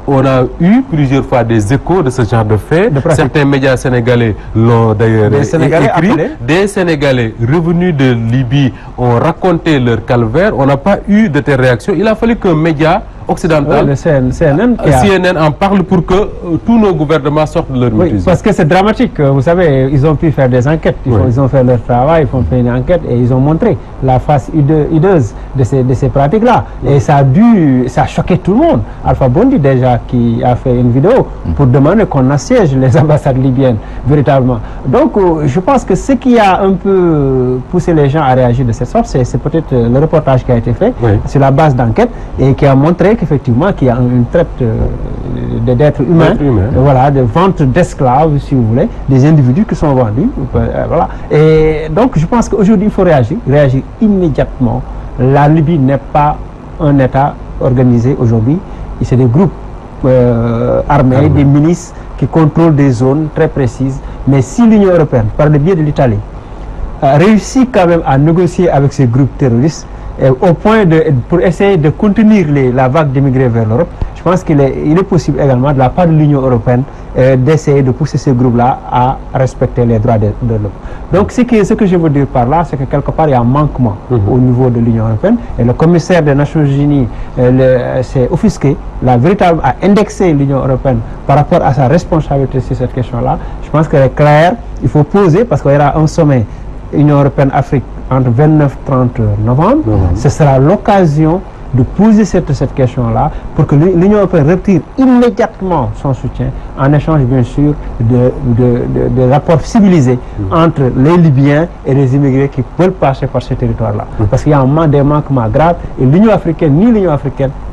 Speaker 1: on a eu plusieurs fois des échos de ce genre de faits. Certains médias sénégalais l'ont d'ailleurs écrit. Des Sénégalais revenus de Libye ont raconté leur calvaire. On n'a pas eu de telles réactions. Il a fallu qu'un média occidental,
Speaker 2: le CNN
Speaker 1: en parle pour que tous nos gouvernements sortent de leur mutisme.
Speaker 2: Parce que c'est dramatique. Vous savez, ils ont pu faire des enquêtes. Ils ont fait leur travail, ils ont fait une enquête et ils ont montré la face hideuse de ces pratiques-là. Et ça a choqué tout le monde. Alpha Bondi déjà qui a fait une vidéo pour demander qu'on assiège les ambassades libyennes, véritablement. Donc, je pense que ce qui a un peu poussé les gens à réagir de cette sorte, c'est peut-être le reportage qui a été fait sur la base d'enquête et qui a montré qu'effectivement qu'il y a une traite d'êtres humains, voilà, de vente d'esclaves, si vous voulez, des individus qui sont vendus. Voilà. Et donc, je pense qu'aujourd'hui, il faut réagir immédiatement. La Libye n'est pas un État organisé aujourd'hui. C'est des groupes armés, des milices qui contrôlent des zones très précises. Mais si l'Union européenne, par le biais de l'Italie, réussit quand même à négocier avec ces groupes terroristes, au point pour essayer de contenir la vague d'immigrés vers l'Europe, je pense qu'il est possible également de la part de l'Union européenne d'essayer de pousser ces groupes-là à respecter les droits de l'homme. Donc ce que je veux dire par là, c'est que quelque part il y a un manquement au niveau de l'Union européenne, et le commissaire des Nations Unies s'est offusqué, a indexé l'Union européenne par rapport à sa responsabilité sur cette question-là. Je pense qu'elle est claire, il faut poser, parce qu'il y aura un sommet Union européenne-Afrique entre 29 et 30 novembre. Ce sera l'occasion de poser cette question-là pour que l'Union européenne retire immédiatement son soutien en échange bien sûr de rapports civilisés entre les Libyens et les immigrés qui veulent passer par ce territoire-là. Parce qu'il y a des manquements graves et l'Union africaine,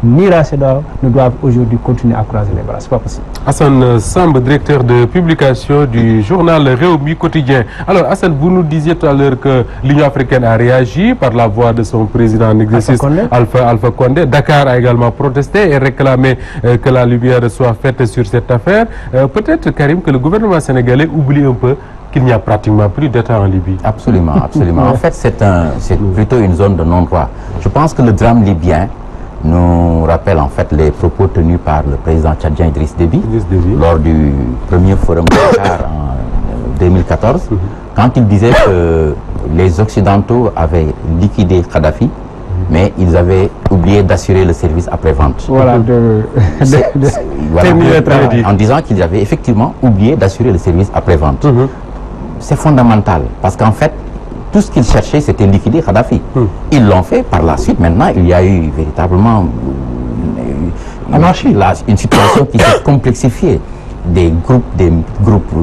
Speaker 2: ni la CEDEAO ne doivent aujourd'hui continuer à croiser les bras. C'est pas possible.
Speaker 1: Hassan Samb, directeur de publication du journal Réumi Quotidien. Alors Hassan, vous nous disiez tout à l'heure que l'Union africaine a réagi par la voix de son président en exercice Alpha Condé. Dakar a également protesté et réclamé que la lumière soit faite sur cette affaire. Peut-être, Karim, que le gouvernement sénégalais oublie un peu qu'il n'y a pratiquement plus d'État en Libye.
Speaker 3: Absolument, absolument. En fait, c'est plutôt une zone de non-droit. Je pense que le drame libyen nous rappelle en fait les propos tenus par le président tchadien Idriss Déby lors du premier forum de Dakar en 2014, quand il disait que les Occidentaux avaient liquidé Kadhafi, mais ils avaient oublié d'assurer le service après-vente.
Speaker 2: Voilà,
Speaker 3: en disant qu'ils avaient effectivement oublié d'assurer le service après-vente. C'est fondamental, parce qu'en fait, tout ce qu'ils cherchaient, c'était liquider Kadhafi. Ils l'ont fait par la suite. Maintenant, il y a eu véritablement une situation qui s'est complexifiée. Des groupes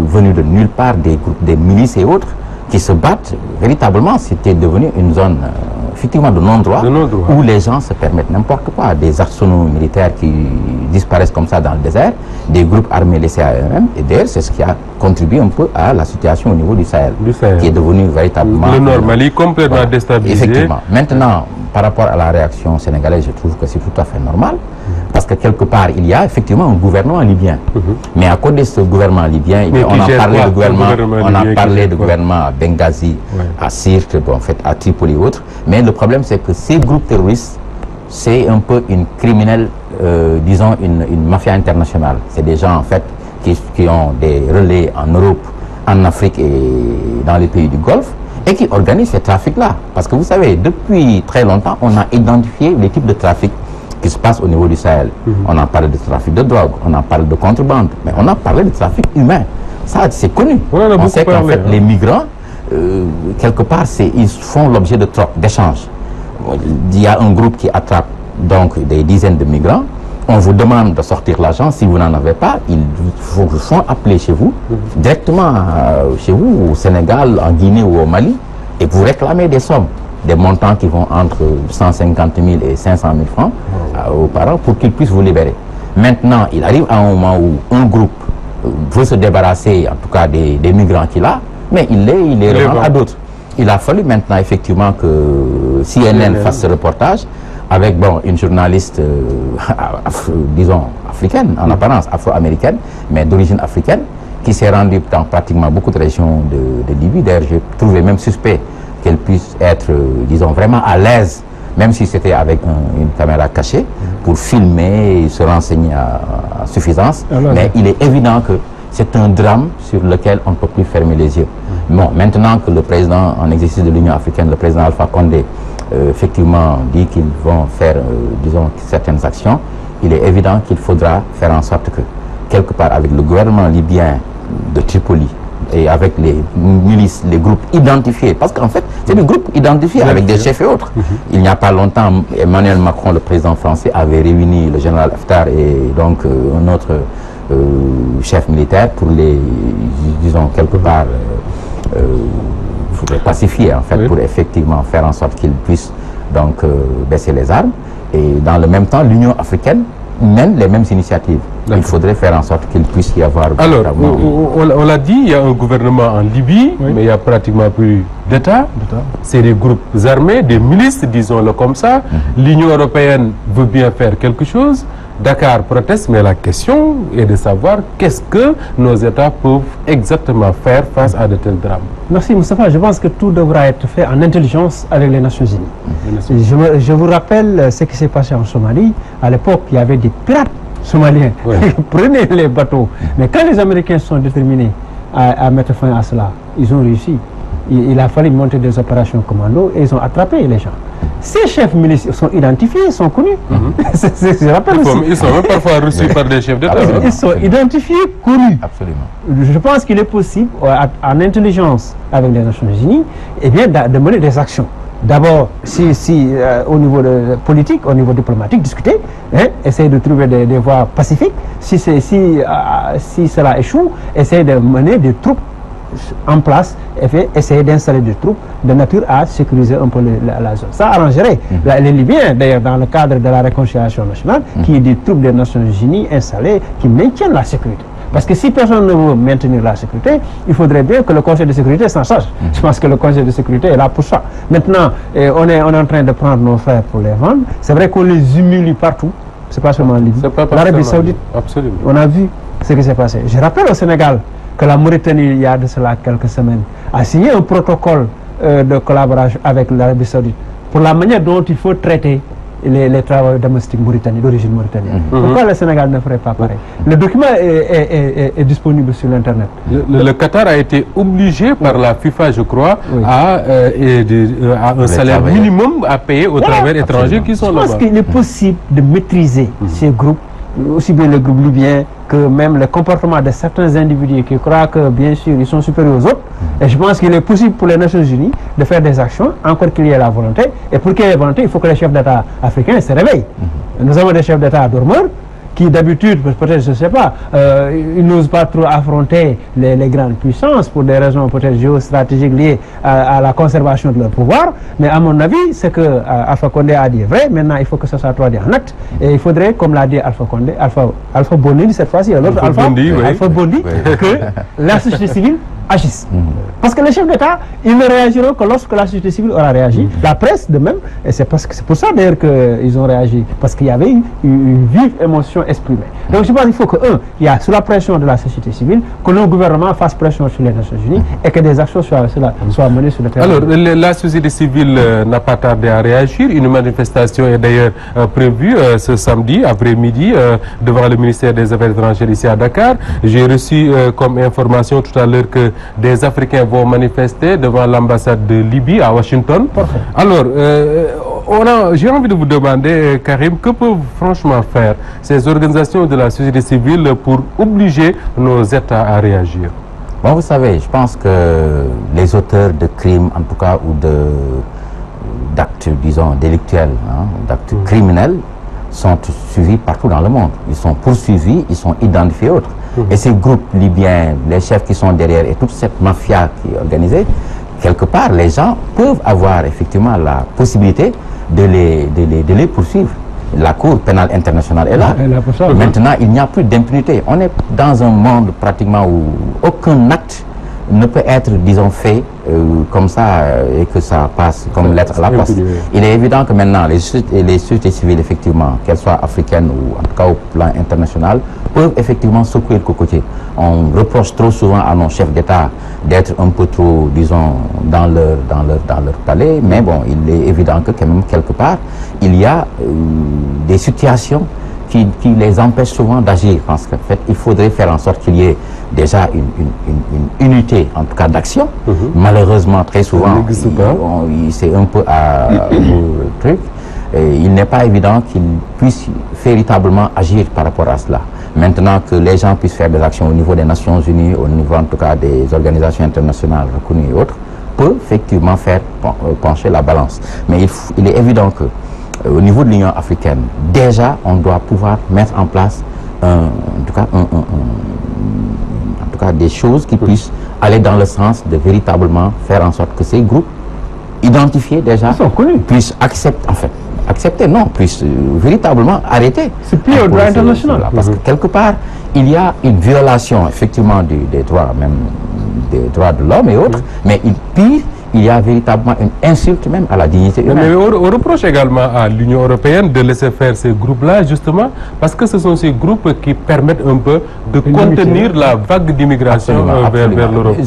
Speaker 3: venus de nulle part, des milices et autres, qui se battent. Véritablement, c'était devenu une zone effectivement de non-droit, où les gens se permettent n'importe quoi, des arsenaux militaires qui disparaissent comme ça dans le désert, des groupes armés laissés à eux-mêmes, et d'ailleurs c'est ce qui a contribué un peu à la situation au niveau du Sahel, qui est devenu véritablement...
Speaker 1: Le Nord Mali complètement déstabilisé.
Speaker 3: Effectivement. Maintenant, par rapport à la réaction sénégalaise, je trouve que c'est tout à fait normal, parce que quelque part, il y a effectivement un gouvernement libyen. Mais à côté de ce gouvernement libyen, on a parlé de gouvernement à Benghazi, à Sirte, en fait, à Tripoli et autres. Mais le problème, c'est que ces groupes terroristes, c'est un peu une criminelle, disons, une mafia internationale. C'est des gens, en fait, qui ont des relais en Europe, en Afrique et dans les pays du Golfe, et qui organisent ces trafics-là. Parce que vous savez, depuis très longtemps, on a identifié les types de trafics qui se passent au niveau du Sahel. On a parlé de trafic de drogue, on a parlé de contrebande, mais on a parlé de trafic humain. Ça, c'est connu. On sait qu'en fait, les migrants, quelque part, ils font l'objet d'échanges. Il y a un groupe qui attrape donc des dizaines de migrants. On vous demande de sortir l'argent. Si vous n'en avez pas, ils vous font appeler chez vous, directement chez vous, au Sénégal, en Guinée ou au Mali, et vous réclamez des sommes, des montants qui vont entre 150 000 et 500 000 francs aux parents pour qu'ils puissent vous libérer. Maintenant, il arrive à un moment où un groupe veut se débarrasser, en tout cas, des migrants qu'il a, mais il les revend à d'autres. Il a fallu maintenant, effectivement, que CNN fasse ce reportage avec une journaliste, disons, africaine, en apparence afro-américaine, mais d'origine africaine, qui s'est rendue dans pratiquement beaucoup de régions de Libye. D'ailleurs, j'ai trouvé même suspect qu'elle puisse être, disons, vraiment à l'aise, même si c'était avec une caméra cachée, pour filmer et se renseigner à suffisance. Mais il est évident que c'est un drame sur lequel on ne peut plus fermer les yeux. Bon, maintenant que le président en exercice de l'Union africaine, le président Alpha Condé, effectivement dit qu'ils vont faire, disons, certaines actions, il est évident qu'il faudra faire en sorte que, quelque part, avec le gouvernement libyen de Tripoli, et avec les milices, les groupes identifiés, parce qu'en fait, c'est des groupes identifiés avec des chefs et autres. Il n'y a pas longtemps, Emmanuel Macron, le président français, avait réuni le général Haftar et donc un autre chef militaire pour les, disons, quelque part, les pacifier, en fait, pour effectivement faire en sorte qu'ils puissent donc baisser les armes. Et dans le même temps, l'Union africaine mène les mêmes initiatives. Il faudrait faire en sorte qu'il puisse y avoir...
Speaker 1: Alors, on l'a dit, il y a un gouvernement en Libye, mais il n'y a pratiquement plus d'État. C'est des groupes armés, des milices, disons-le comme ça. L'Union européenne veut bien faire quelque chose. Dakar proteste, mais la question est de savoir qu'est-ce que nos États peuvent exactement faire face à de tels drames.
Speaker 2: Merci Moustapha. Je pense que tout devra être fait en intelligence avec les Nations Unies. Je vous rappelle ce qui s'est passé en Somalie. À l'époque, il y avait des pirates somaliens qui prenaient les bateaux. Mais quand les Américains sont déterminés à mettre fin à cela, ils ont réussi. Il a fallu monter des opérations commando et ils ont attrapé les gens. Ces chefs militaires sont identifiés, sont connus. Je rappelle aussi.
Speaker 1: Ils sont même parfois reçus par des chefs d'État.
Speaker 2: Ils sont identifiés, connus.
Speaker 3: Absolument.
Speaker 2: Je pense qu'il est possible, en intelligence avec les Nations Unies, de mener des actions. D'abord, au niveau politique, au niveau diplomatique, discuter, essayer de trouver des voies pacifiques. Si cela échoue, essayer de mener des troupes en place et essayer d'installer des troupes de nature à sécuriser un peu la zone. Ça arrangerait les Libyens, d'ailleurs, dans le cadre de la réconciliation nationale, qui est des troupes des Nations Unies installées qui maintiennent la sécurité. Parce que si personne ne veut maintenir la sécurité, il faudrait bien que le Conseil de sécurité s'en charge. Je pense que le Conseil de sécurité est là pour ça. Maintenant, on est en train de prendre nos frères pour les vendre. C'est vrai qu'on les humilie partout. C'est pas seulement en Libye. L'Arabie Saoudite,
Speaker 1: absolument.
Speaker 2: On a vu ce qui s'est passé. Je rappelle au Sénégal que la Mauritanie, il y a de cela quelques semaines, a signé un protocole de collaboration avec l'Arabie Saoudite pour la manière dont il faut traiter les travailleurs domestiques mauritaniens, d'origine mauritanienne. Pourquoi le Sénégal ne ferait pas pareil? Le document est disponible sur l'Internet.
Speaker 1: Le Qatar a été obligé par la FIFA, je crois, à un salaire minimum à payer aux travailleurs étrangers qui sont là-bas.
Speaker 2: Je pense qu'il est possible de maîtriser ces groupes, aussi bien les groupes libyens que même le comportement de certains individus qui croient que, bien sûr, ils sont supérieurs aux autres. Et je pense qu'il est possible pour les Nations Unies de faire des actions, encore qu'il y ait la volonté. Et pour qu'il y ait la volonté, il faut que les chefs d'État africains se réveillent. Nous avons des chefs d'État dormeurs qui, d'habitude, peut-être, je ne sais pas, ils n'osent pas trop affronter les grandes puissances pour des raisons peut-être géostratégiques liées à la conservation de leur pouvoir. Mais à mon avis, ce que Alpha Condé a dit est vrai. Maintenant, il faut que ça soit traduit en acte. Et il faudrait, comme l'a dit Alpha Condé, Alpha Bondi cette fois-ci, Alpha Bondi, que la société civile agisse. Parce que les chefs d'État, ils ne réagiront que lorsque la société civile aura réagi. La presse, de même, et c'est pour ça d'ailleurs qu'ils ont réagi, parce qu'il y avait une vive émotion exprimée. Donc je pense qu'il faut que, il y a sous la pression de la société civile, que le gouvernement fasse pression sur les Nations Unies et que des actions soient menées sur le terrain.
Speaker 1: Alors, la société civile n'a pas tardé à réagir. Une manifestation est d'ailleurs prévue ce samedi après-midi devant le ministère des Affaires étrangères ici à Dakar. J'ai reçu comme information tout à l'heure que des Africains vont manifester devant l'ambassade de Libye à Washington. Alors, j'ai envie de vous demander, Karim, que peuvent franchement faire ces organisations de la société civile pour obliger nos États à réagir?
Speaker 3: Bon, vous savez, je pense que les auteurs de crimes, en tout cas, ou d'actes, disons, délictuels, d'actes criminels, sont suivis partout dans le monde. Ils sont poursuivis, ils sont identifiés autres. Et ces groupes libyens, les chefs qui sont derrière et toute cette mafia qui est organisée, quelque part, les gens peuvent avoir effectivement la possibilité de les poursuivre. La Cour pénale internationale est là. Maintenant, il n'y a plus d'impunité. On est dans un monde pratiquement où aucun acte ne peut être, disons, fait comme ça et que ça passe comme lettre à la poste. Il est évident que maintenant, les sociétés civiles, effectivement, qu'elles soient africaines ou en tout cas au plan international, peuvent effectivement secouer le cocotier. On reproche trop souvent à nos chefs d'État d'être un peu trop, disons, dans leur palais, mais bon, il est évident que quand même, quelque part, il y a des situations qui les empêchent souvent d'agir. Parce qu'en fait, il faudrait faire en sorte qu'il y ait déjà une unité, en tout cas d'action. Malheureusement, très souvent, c'est un peu à le truc. Et il n'est pas évident qu'ils puissent véritablement agir par rapport à cela. Maintenant que les gens puissent faire des actions au niveau des Nations Unies, au niveau en tout cas des organisations internationales reconnues et autres, peut effectivement faire pencher la balance. Mais il est évident que au niveau de l'Union africaine, déjà, on doit pouvoir mettre en place en tout cas des choses qui puissent aller dans le sens de véritablement faire en sorte que ces groupes identifiés déjà puissent accepter, non, puissent véritablement arrêter.
Speaker 2: C'est plus au droit international.
Speaker 3: Parce que quelque part, il y a une violation effectivement des droits, même des droits de l'homme et autres, mais pire, il y a véritablement une insulte même à la dignité humaine.
Speaker 1: Mais on reproche également à l'Union européenne de laisser faire ces groupes-là, justement, parce que ce sont ces groupes qui permettent un peu de contenir la vague d'immigration vers l'Europe.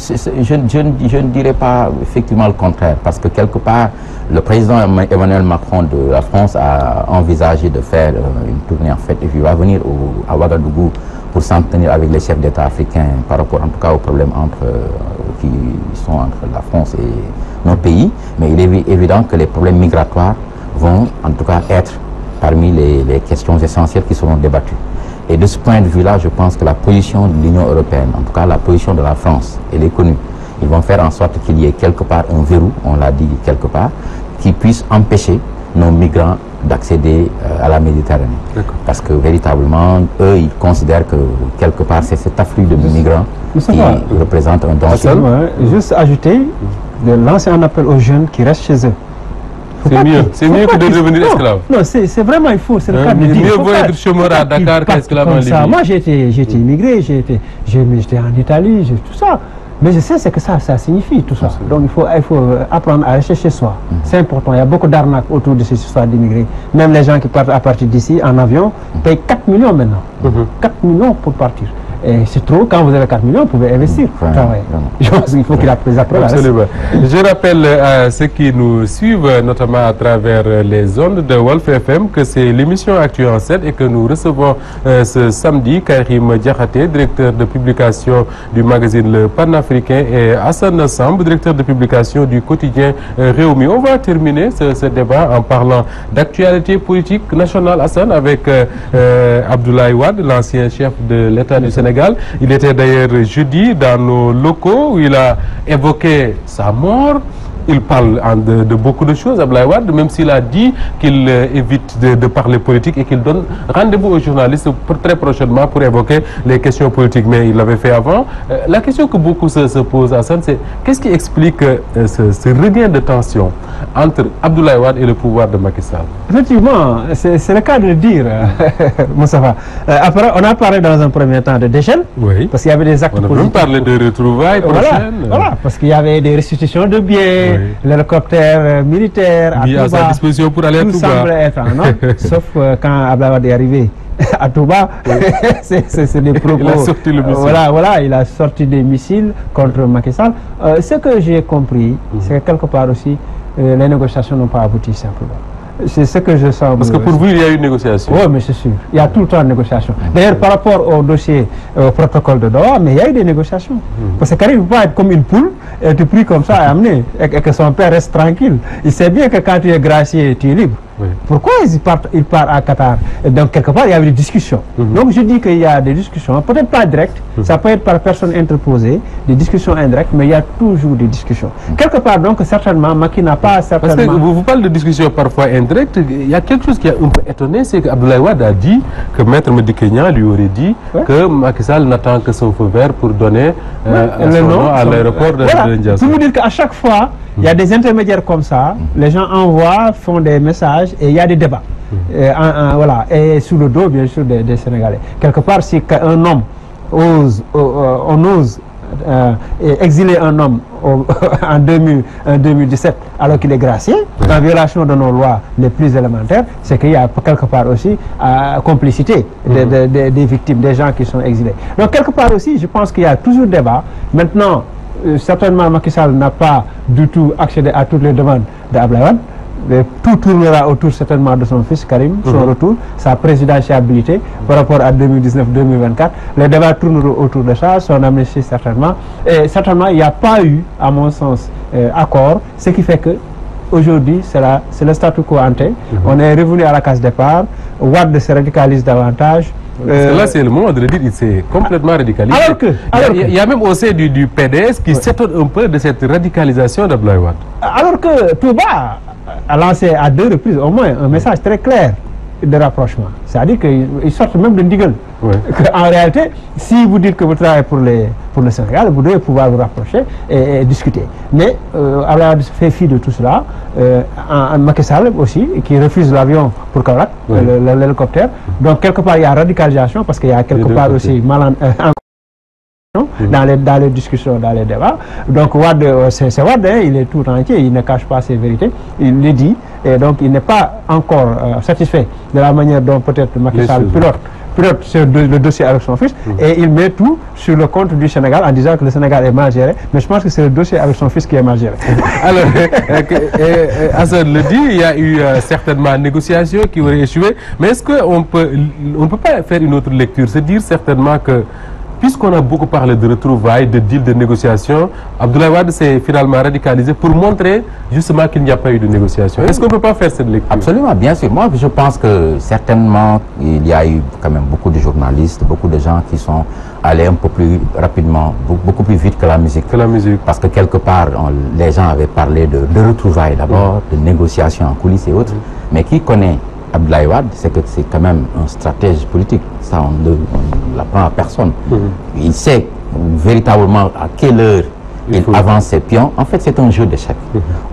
Speaker 3: Je ne dirais pas effectivement le contraire, parce que quelque part, le président Emmanuel Macron de la France a envisagé de faire une tournée, en fait, et il va venir à Ouagadougou pour s'entretenir avec les chefs d'État africains par rapport en tout cas aux problèmes qui sont entre la France et nos pays. Mais il est évident que les problèmes migratoires vont en tout cas être parmi les questions essentielles qui seront débattues. Et de ce point de vue-là, je pense que la position de l'Union européenne, en tout cas la position de la France, elle est connue. Ils vont faire en sorte qu'il y ait quelque part un verrou, on l'a dit quelque part, qui puisse empêcher nos migrants d'accéder à la Méditerranée. Parce que véritablement, eux, ils considèrent que quelque part, c'est cet afflux de migrants qui représente un danger.
Speaker 2: Juste ajouter, de lancer un appel aux jeunes qui restent chez eux.
Speaker 1: C'est mieux que de devenir esclave.
Speaker 2: Non, c'est vraiment, il faut, c'est le cas de dire.
Speaker 1: Mieux vaut être chômeur à Dakar qu'esclave en Libye.
Speaker 2: Moi, j'ai été immigré, j'étais en Italie, tout ça. Mais je sais ce que ça signifie, tout ça. Donc il faut apprendre à rester chez soi. C'est important. Il y a beaucoup d'arnaques autour de ces histoires d'immigrés. Même les gens qui partent à partir d'ici en avion payent 4 millions maintenant. 4 millions pour partir. Et c'est trop, quand vous avez 4 millions, vous pouvez investir, travailler. Je pense qu'il faut qu'il apprenne.
Speaker 1: Absolument. Je rappelle à ceux qui nous suivent, notamment à travers les ondes de Walf FM, que c'est l'émission Actu en 7 et que nous recevons ce samedi Karim Diakhaté, directeur de publication du magazine Le Panafricain, et Hassan Samb, directeur de publication du quotidien Réumi. On va terminer ce débat en parlant d'actualité politique nationale, Hassan, avec Abdoulaye Wade, l'ancien chef de l'État du Sénégal. Il était d'ailleurs jeudi dans nos locaux où il a évoqué sa mort. Il parle de beaucoup de choses, Abdoulaye Wade, même s'il a dit qu'il évite de parler politique et qu'il donne rendez-vous aux journalistes très prochainement pour évoquer les questions politiques. Mais il l'avait fait avant. La question que beaucoup se posent, Hassan, c'est qu'est-ce qui explique ce regain de tension entre Abdoulaye Wade et le pouvoir de Macky Sall?
Speaker 2: Effectivement, c'est le cas de le dire, Moustapha. Après, on a parlé dans un premier temps de déchaîne, parce qu'il y avait des actes politiques.
Speaker 1: On a même parlé de retrouvailles prochaines.
Speaker 2: Voilà, parce qu'il y avait des restitutions de biens. L'hélicoptère militaire
Speaker 1: mis à sa disposition pour aller à Touba.
Speaker 2: Tout semble être en ordre, sauf quand Abdoulaye Wade est arrivé à Touba, c'est des propos.
Speaker 1: Il a sorti le missile.
Speaker 2: Voilà, il a sorti des missiles contre Macky Sall. Ce que j'ai compris, c'est que quelque part aussi, les négociations n'ont pas abouti simplement. C'est ce que je sens.
Speaker 1: Parce que pour vous, il y a eu une négociation.
Speaker 2: Oui, mais c'est sûr. Il y a tout le temps de négociation. D'ailleurs, par rapport au dossier, au protocole de Doha, mais il y a eu des négociations. Parce que Karim ne peut pas être comme une poule, être pris comme ça et amené, et que son père reste tranquille. Il sait bien que quand tu es gracié, tu es libre. Pourquoi il part à Qatar? Donc, quelque part, il y a eu des discussions. Donc, je dis qu'il y a des discussions, peut-être pas directes, ça peut être par personne interposée, des discussions indirectes, mais il y a toujours des discussions. Quelque part, donc, certainement, Macky n'a pas certainement...
Speaker 1: Parce que vous parlez de discussions parfois indirectes, il y a quelque chose qui a un peu étonné, c'est qu'Abdoulaye Wade a dit que Maître Madické Niang lui aurait dit que Macky Sall n'attend que son feu vert pour donner son nom à l'aéroport de Ndiassou.
Speaker 2: Pour vous dire qu'à chaque fois, il y a des intermédiaires comme ça, les gens envoient, font des messages et il y a des débats. Voilà, et sous le dos, bien sûr, des Sénégalais. Quelque part, si un homme on ose exiler un homme en 2017 alors qu'il est gracié, en violation de nos lois les plus élémentaires, c'est qu'il y a quelque part aussi complicité des victimes, des gens qui sont exilés. Donc quelque part aussi, je pense qu'il y a toujours débat. Maintenant, certainement Macky Sall n'a pas du tout accédé à toutes les demandes d'Abdoulaye Wade. Tout tournera autour certainement de son fils Karim, son retour, sa présidentialité par rapport à 2019-2024. Les débats tourneront autour de ça, son amnistie certainement. Et certainement, il n'y a pas eu, à mon sens, accord, ce qui fait que aujourd'hui, c'est le statu quo ante. On est revenu à la case départ. Wade se radicalise davantage.
Speaker 1: Parce que là, c'est le moment de le dire, il s'est complètement radicalisé. Il y a même au sein du PDS qui s'étonne un peu de cette radicalisation d'Abdoulaye Wade.
Speaker 2: Alors que Touba a lancé à 2 reprises au moins un message très clair de rapprochement. C'est-à-dire qu'ils sortent même de Ndigal. En réalité, si vous dites que vous travaillez pour le Sénégal, vous devez pouvoir vous rapprocher et discuter. Mais Abdoulaye Wade fait fi de tout cela. Macky Sall aussi, qui refuse l'avion pour Kaolack, l'hélicoptère. Donc quelque part, il y a radicalisation parce qu'il y a quelque part aussi dans les discussions, dans les débats. Donc Wade, c'est Wade, hein, il est tout entier, il ne cache pas ses vérités, il le dit, et donc il n'est pas encore satisfait de la manière dont peut-être Macky Sall pilote le dossier avec son fils, et il met tout sur le compte du Sénégal en disant que le Sénégal est mal géré, mais je pense que c'est le dossier avec son fils qui est mal géré.
Speaker 1: Alors, Hassan le dit, il y a eu certainement négociations qui auraient échoué, mais est-ce qu'on peut pas faire une autre lecture, se dire certainement que puisqu'on a beaucoup parlé de retrouvailles, de deals, de négociations, Abdoulaye Wade s'est finalement radicalisé pour montrer justement qu'il n'y a pas eu de négociation. Est-ce qu'on ne peut pas faire cette lecture?
Speaker 3: Absolument, bien sûr. Moi, je pense que certainement, il y a eu quand même beaucoup de journalistes, beaucoup de gens qui sont allés un peu plus rapidement, beaucoup plus vite que la musique. Parce que quelque part, les gens avaient parlé de retrouvailles d'abord, de négociations en coulisses et autres. Mais qui connaît Abdoulaye Wade, c'est que c'est quand même un stratège politique. Ça, on ne l'apprend à personne. Il sait véritablement à quelle heure il avance ses pions. En fait, c'est un jeu d'échecs.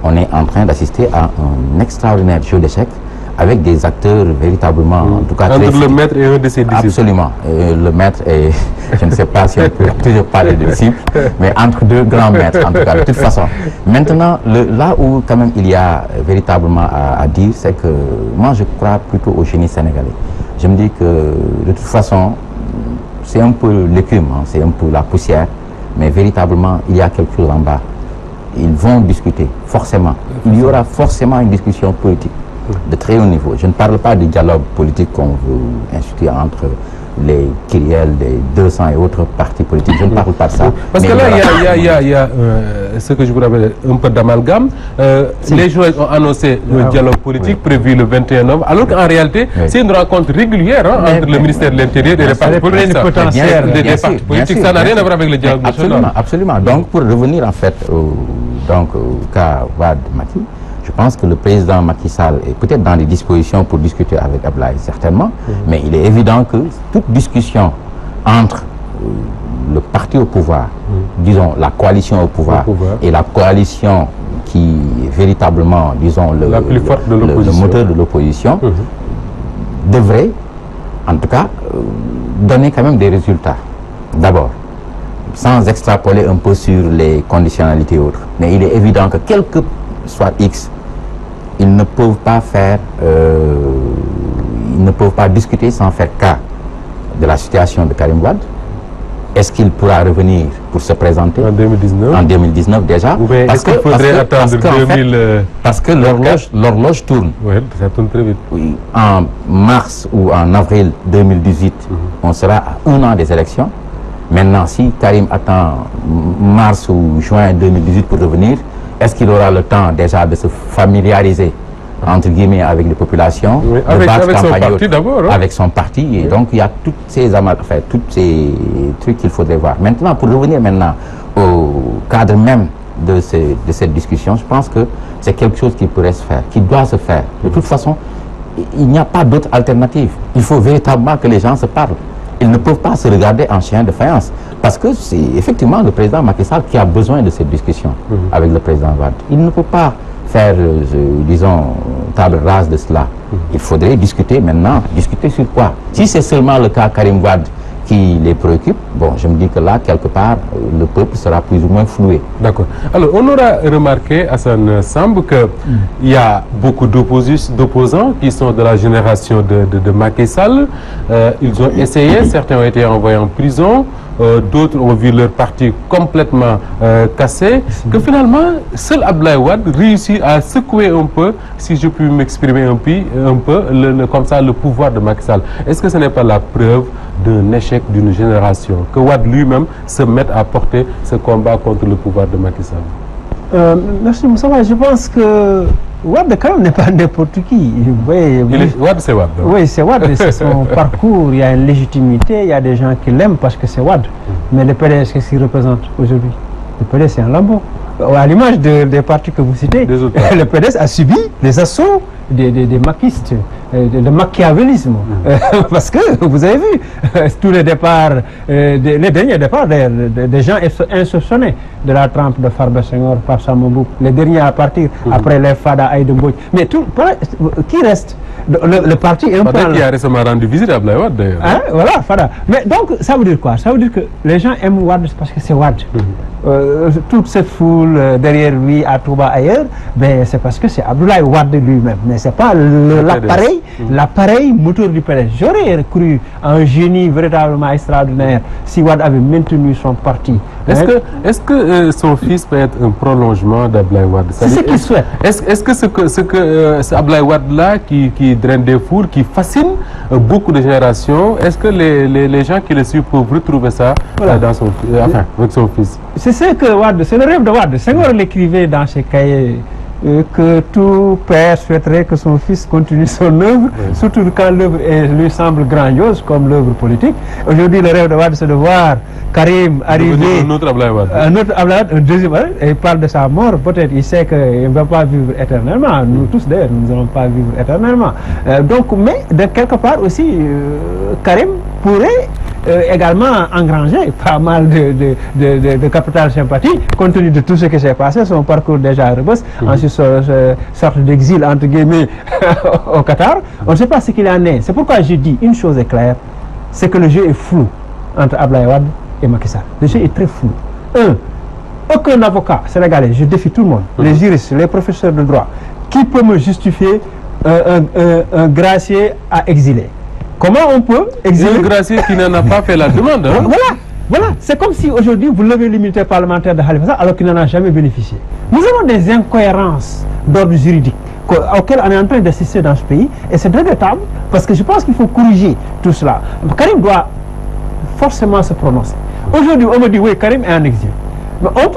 Speaker 3: On est en train d'assister à un extraordinaire jeu d'échecs avec des acteurs véritablement, en tout cas...
Speaker 1: Entre le maître et un de ses disciples.
Speaker 3: Absolument. Le maître est... Je ne sais pas si on peut toujours parler de disciples, mais entre deux grands maîtres, en tout cas, de toute façon. Maintenant, là où quand même il y a véritablement à dire, c'est que moi, je crois plutôt au génie sénégalais. Je me dis que, de toute façon, c'est un peu l'écume, hein, c'est un peu la poussière, mais véritablement, il y a quelque chose en bas. Ils vont discuter, forcément. Il y aura forcément une discussion politique de très haut niveau. Je ne parle pas du dialogue politique qu'on veut instituer entre les kyrielles des 200 et autres partis politiques. Je ne parle pas de ça.
Speaker 1: Parce que là, il y a ce que je vous rappelle, un peu d'amalgame. Les gens ont annoncé un dialogue politique prévu le 21 novembre, alors qu'en réalité, c'est une rencontre régulière entre le ministère de l'Intérieur et les partis politiques. Ça n'a rien à voir avec le dialogue national.
Speaker 3: Absolument. Donc, pour revenir en fait au cas Wade-Macky, je pense que le président Macky Sall est peut-être dans des dispositions pour discuter avec Abdoulaye, certainement, mais il est évident que toute discussion entre le parti au pouvoir, disons la coalition au pouvoir, et la coalition qui est véritablement, disons, le moteur de l'opposition, devrait, en tout cas, donner quand même des résultats. D'abord, sans extrapoler un peu sur les conditionnalités autres, mais il est évident que quel que soit X, ils ne peuvent pas faire, ils ne peuvent pas discuter sans faire cas de la situation de Karim Wade. Est-ce qu'il pourra revenir pour se présenter
Speaker 1: en 2019?
Speaker 3: En 2019 déjà.
Speaker 1: Parce qu'il faudrait attendre 2000.
Speaker 3: Parce que l'horloge tourne.
Speaker 1: Oui, ça tourne très vite.
Speaker 3: Oui, en mars ou en avril 2018, on sera à 1 an des élections. Maintenant, si Karim attend mars ou juin 2018 pour revenir, est-ce qu'il aura le temps déjà de se familiariser entre guillemets avec les populations,
Speaker 1: avec son parti d'abord,
Speaker 3: avec son parti, et donc il y a tous ces trucs qu'il faudrait voir. Maintenant, pour revenir maintenant au cadre même de cette discussion, je pense que c'est quelque chose qui pourrait se faire, qui doit se faire. De toute façon, il n'y a pas d'autre alternative. Il faut véritablement que les gens se parlent. Ils ne peuvent pas se regarder en chien de faïence. Parce que c'est effectivement le président Macky Sall qui a besoin de cette discussion avec le président Wade. Il ne peut pas faire, disons, table rase de cela. Il faudrait discuter maintenant. Discuter sur quoi? Si c'est seulement le cas Karim Wade qui les préoccupe, bon, je me dis que là, quelque part, le peuple sera plus ou moins floué.
Speaker 1: D'accord. Alors, on aura remarqué, Hassan Samb, qu'il y a beaucoup d'opposants qui sont de la génération de Macky Sall. Ils ont essayé, certains ont été envoyés en prison, d'autres ont vu leur parti complètement cassé, que finalement, seul Abdoulaye Wade réussit à secouer un peu, si je puis m'exprimer un peu, comme ça, le pouvoir de Macky Sall. Est-ce que ce n'est pas la preuve d'un échec d'une génération, que Wade lui-même se mette à porter ce combat contre le pouvoir de Macky Sall?
Speaker 2: Merci Moussa. Je pense que Wade quand même n'est pas n'importe qui.
Speaker 1: Wade, c'est Wade.
Speaker 2: Oui, c'est Wade, c'est son parcours, il y a une légitimité, il y a des gens qui l'aiment parce que c'est Wade. Mais le PDS, qu'est-ce qu'il représente aujourd'hui? Le PDS, c'est un lambeau. À l'image des partis que vous citez, le PDS a subi les assauts des maquistes. de machiavélisme. Parce que, vous avez vu, tous les départs, les derniers départs des gens insoupçonnés de la trempe de Farba Senghor, Pape Samba Mboup, les derniers à partir, après les Fada Aïda Mbodj. Mais tout, qui reste? Le parti est un peu...
Speaker 1: qui a récemment rendu visite à Abdoulaye Wade d'ailleurs.
Speaker 2: Hein, voilà, Fada. Mais donc, ça veut dire quoi? Ça veut dire que les gens aiment Wade parce que c'est Wade. Toute cette foule derrière lui, à Touba ailleurs, ben, c'est parce que c'est Abdoulaye Wade lui-même. Mais c'est pas l'appareil moteur du PDS. J'aurais cru à un génie véritablement extraordinaire si Wade avait maintenu son parti.
Speaker 1: Est-ce que son fils peut être un prolongement d'Abdoulaye Wade?
Speaker 2: C'est ce qu'il souhaite.
Speaker 1: Est-ce que ce Abdoulaye Wade-là qui draine des fours, qui fascine beaucoup de générations, est-ce que les gens qui le suivent peuvent retrouver ça dans son, avec son fils?
Speaker 2: C'est ce que Wade, c'est le rêve de Wade. Senghor l'écrivait dans ses cahiers que tout père souhaiterait que son fils continue son œuvre, surtout quand l'œuvre lui semble grandiose comme l'œuvre politique. Aujourd'hui, le rêve de Wade, c'est de voir Karim arriver,
Speaker 1: un autre Abdoulaye Wade,
Speaker 2: un deuxième, et il parle de sa mort. Peut-être il sait qu'il ne va pas vivre éternellement. Nous tous d'ailleurs, nous n'allons pas vivre éternellement. Donc, mais de quelque part aussi, Karim pourrait également engranger pas mal de capital sympathie compte tenu de tout ce qui s'est passé, son parcours déjà à Rebeuss, ensuite sorte d'exil entre guillemets au Qatar. On ne sait pas ce qu'il en est. C'est pourquoi je dis une chose est claire, c'est que le jeu est flou entre Abdoulaye Wade et Macky Sall. Le jeu est très flou. Aucun avocat sénégalais, je défie tout le monde, les juristes, les professeurs de droit, qui peut me justifier un gracier à exiler? Comment on peut exiler
Speaker 1: un gracier qui n'en a pas fait la demande?
Speaker 2: Voilà. C'est comme si aujourd'hui vous levez l'immunité parlementaire de Khalifa Sall alors qu'il n'en a jamais bénéficié. Nous avons des incohérences d'ordre juridique auxquelles on est en train d'assister dans ce pays, et c'est regrettable parce que je pense qu'il faut corriger tout cela. Karim doit forcément se prononcer. Aujourd'hui, on me dit oui, Karim est en exil. On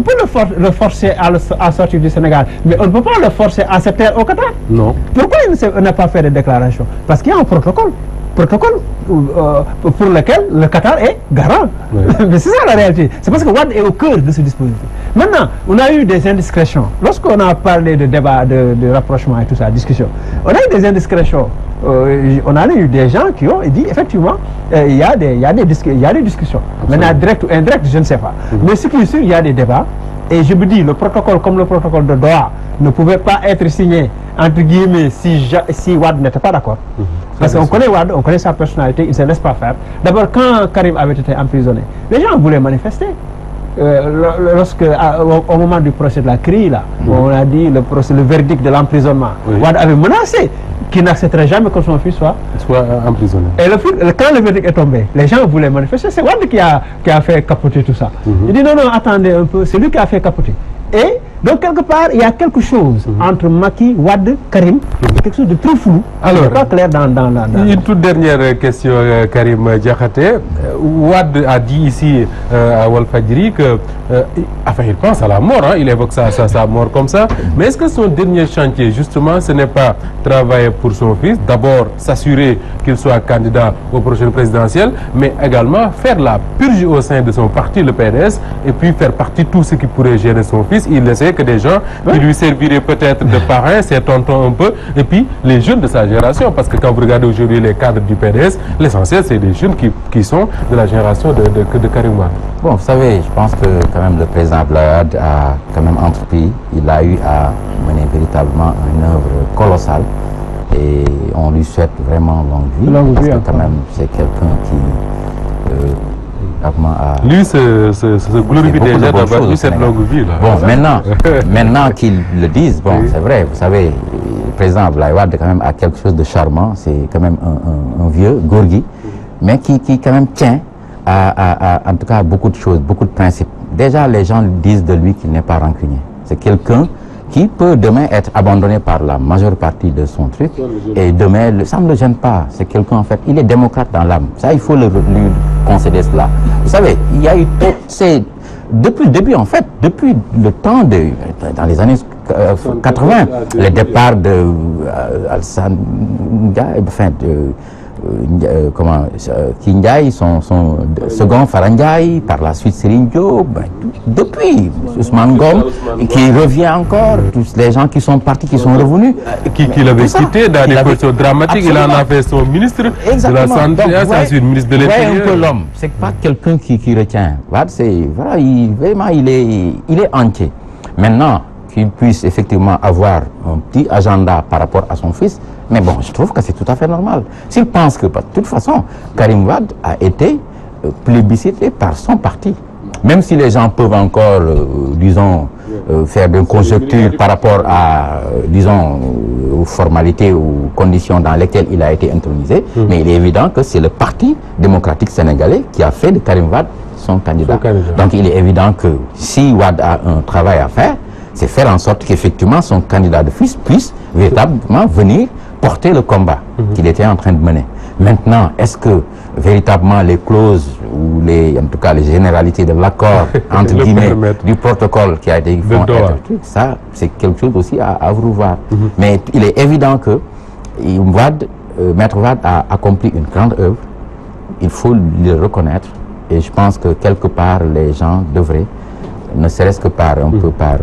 Speaker 2: peut le forcer à sortir du Sénégal, mais on ne peut pas le forcer à se taire au Qatar.
Speaker 1: Non.
Speaker 2: Pourquoi il n'a pas fait de déclaration? Parce qu'il y a un protocole pour lequel le Qatar est garant. Mais c'est ça la réalité. C'est parce que Wade est au cœur de ce dispositif. Maintenant, on a eu des indiscrétions. Lorsqu'on a parlé de débat, de rapprochement et tout ça, discussion, on a eu des indiscrétions. On a eu des gens qui ont dit effectivement il y a des discussions. Maintenant, direct ou indirect, je ne sais pas. Mais ce qui est sûr, il y a des débats. Et je me dis, le protocole comme le protocole de Doha ne pouvait pas être signé, entre guillemets, si Wade n'était pas d'accord. Parce qu'on connaît Wade, on connaît sa personnalité, il ne se laisse pas faire. D'abord, quand Karim avait été emprisonné, les gens voulaient manifester. Au moment du procès de la CRI, là, on a dit le verdict de l'emprisonnement, Wade avait menacé qu'il n'accepterait jamais que son fils soit
Speaker 1: emprisonné.
Speaker 2: Et quand le verdict est tombé, les gens voulaient manifester. C'est Wade qui a fait capoter tout ça. Il dit non, attendez un peu, c'est lui qui a fait capoter. Et donc, quelque part, il y a quelque chose entre Macky, Wade, Karim, quelque chose de très flou.
Speaker 1: Alors,
Speaker 2: pas clair dans
Speaker 1: une toute dernière question, Karim Diakhaté. Wade a dit ici à Walfadjri que, il pense à la mort, il évoque sa mort comme ça. Mais est-ce que son dernier chantier, justement, ce n'est pas travailler pour son fils, d'abord s'assurer qu'il soit candidat aux prochaines présidentielles, mais également faire la purge au sein de son parti, le PDS, et puis faire partie de tout ce qui pourrait gérer son fils. Il essaie que des gens qui lui serviraient peut-être de parrain, ses tontons un peu, et puis les jeunes de sa génération, parce que quand vous regardez aujourd'hui les cadres du PDS, l'essentiel c'est des jeunes qui sont de la génération de Karim Wade.
Speaker 3: Bon, vous savez, je pense que quand même le président Abdoulaye Wade a quand même entrepris, il a eu à mener véritablement une œuvre colossale, et on lui souhaite vraiment longue vie, parce que quand même c'est quelqu'un qui
Speaker 1: lui se glorifie déjà d'avoir eu cette longue vie là.
Speaker 3: Bon, maintenant qu'ils le disent, bon, c'est vrai, vous savez, le président Abdoulaye Wade quand même a quelque chose de charmant, c'est quand même un vieux Gorgui, mais qui quand même tient à en tout cas beaucoup de choses, beaucoup de principes. Déjà, les gens disent de lui qu'il n'est pas rancunier. C'est quelqu'un qui peut demain être abandonné par la majeure partie de son truc, et demain, ça ne le gêne pas. C'est quelqu'un, en fait, il est démocrate dans l'âme. Ça, il faut lui concéder cela. Vous savez, il y a eu depuis le début, en fait, depuis le temps dans les années 80, le départ de Alassane Dia, enfin, Ndiaye, son second Fara Ndiaye, par la suite Serigne Diop, depuis Ousmane Ngom, qui revient encore, tous les gens qui sont partis, qui sont revenus.
Speaker 1: Qui l'avait quitté dans des positions dramatiques, il en a fait son ministre de la Santé, c'est une ministre de l'Intérieur.
Speaker 3: Un peu l'homme, c'est pas quelqu'un qui retient. Voilà, vraiment, il est entier. Maintenant, qu'il puisse effectivement avoir un petit agenda par rapport à son fils, mais bon, je trouve que c'est tout à fait normal. S'il pense que, de toute façon, Karim Wade a été plébiscité par son parti. Même si les gens peuvent encore, disons, faire des conjectures par rapport à, disons, aux formalités ou conditions dans lesquelles il a été intronisé, mais il est évident que c'est le Parti démocratique sénégalais qui a fait de Karim Wade son candidat. Donc il est évident que si Wade a un travail à faire, c'est faire en sorte qu'effectivement son candidat de fils puisse véritablement venir porter le combat qu'il était en train de mener. Maintenant, est-ce que véritablement les clauses ou en tout cas les généralités de l'accord entre guillemets du protocole qui a été fait, ça c'est quelque chose aussi à revoir. Mais il est évident que Maître Wade a accompli une grande œuvre, il faut le reconnaître, et je pense que quelque part les gens devraient, ne serait-ce que par un peu par...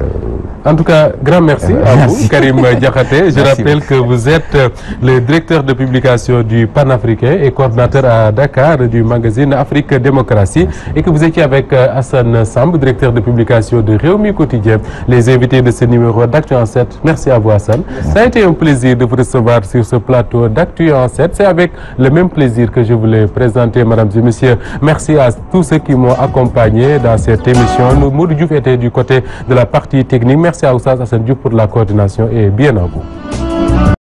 Speaker 1: En tout cas, grand merci à vous, Karim Diakhaté. Je rappelle que vous êtes le directeur de publication du Panafricain et coordinateur à Dakar du magazine Afrique Démocratie, et que vous étiez avec Hassan Samb, directeur de publication de Rewmi Quotidien, les invités de ce numéro d'Actu en 7. Merci à vous, Hassan. Ça a été un plaisir de vous recevoir sur ce plateau d'Actu en 7. C'est avec le même plaisir que je voulais présenter, mesdames et messieurs. Merci à tous ceux qui m'ont accompagné dans cette émission. Modou Diouf était du côté de la partie technique. Merci à Oustaz Assane Diouf pour la coordination et bien à vous.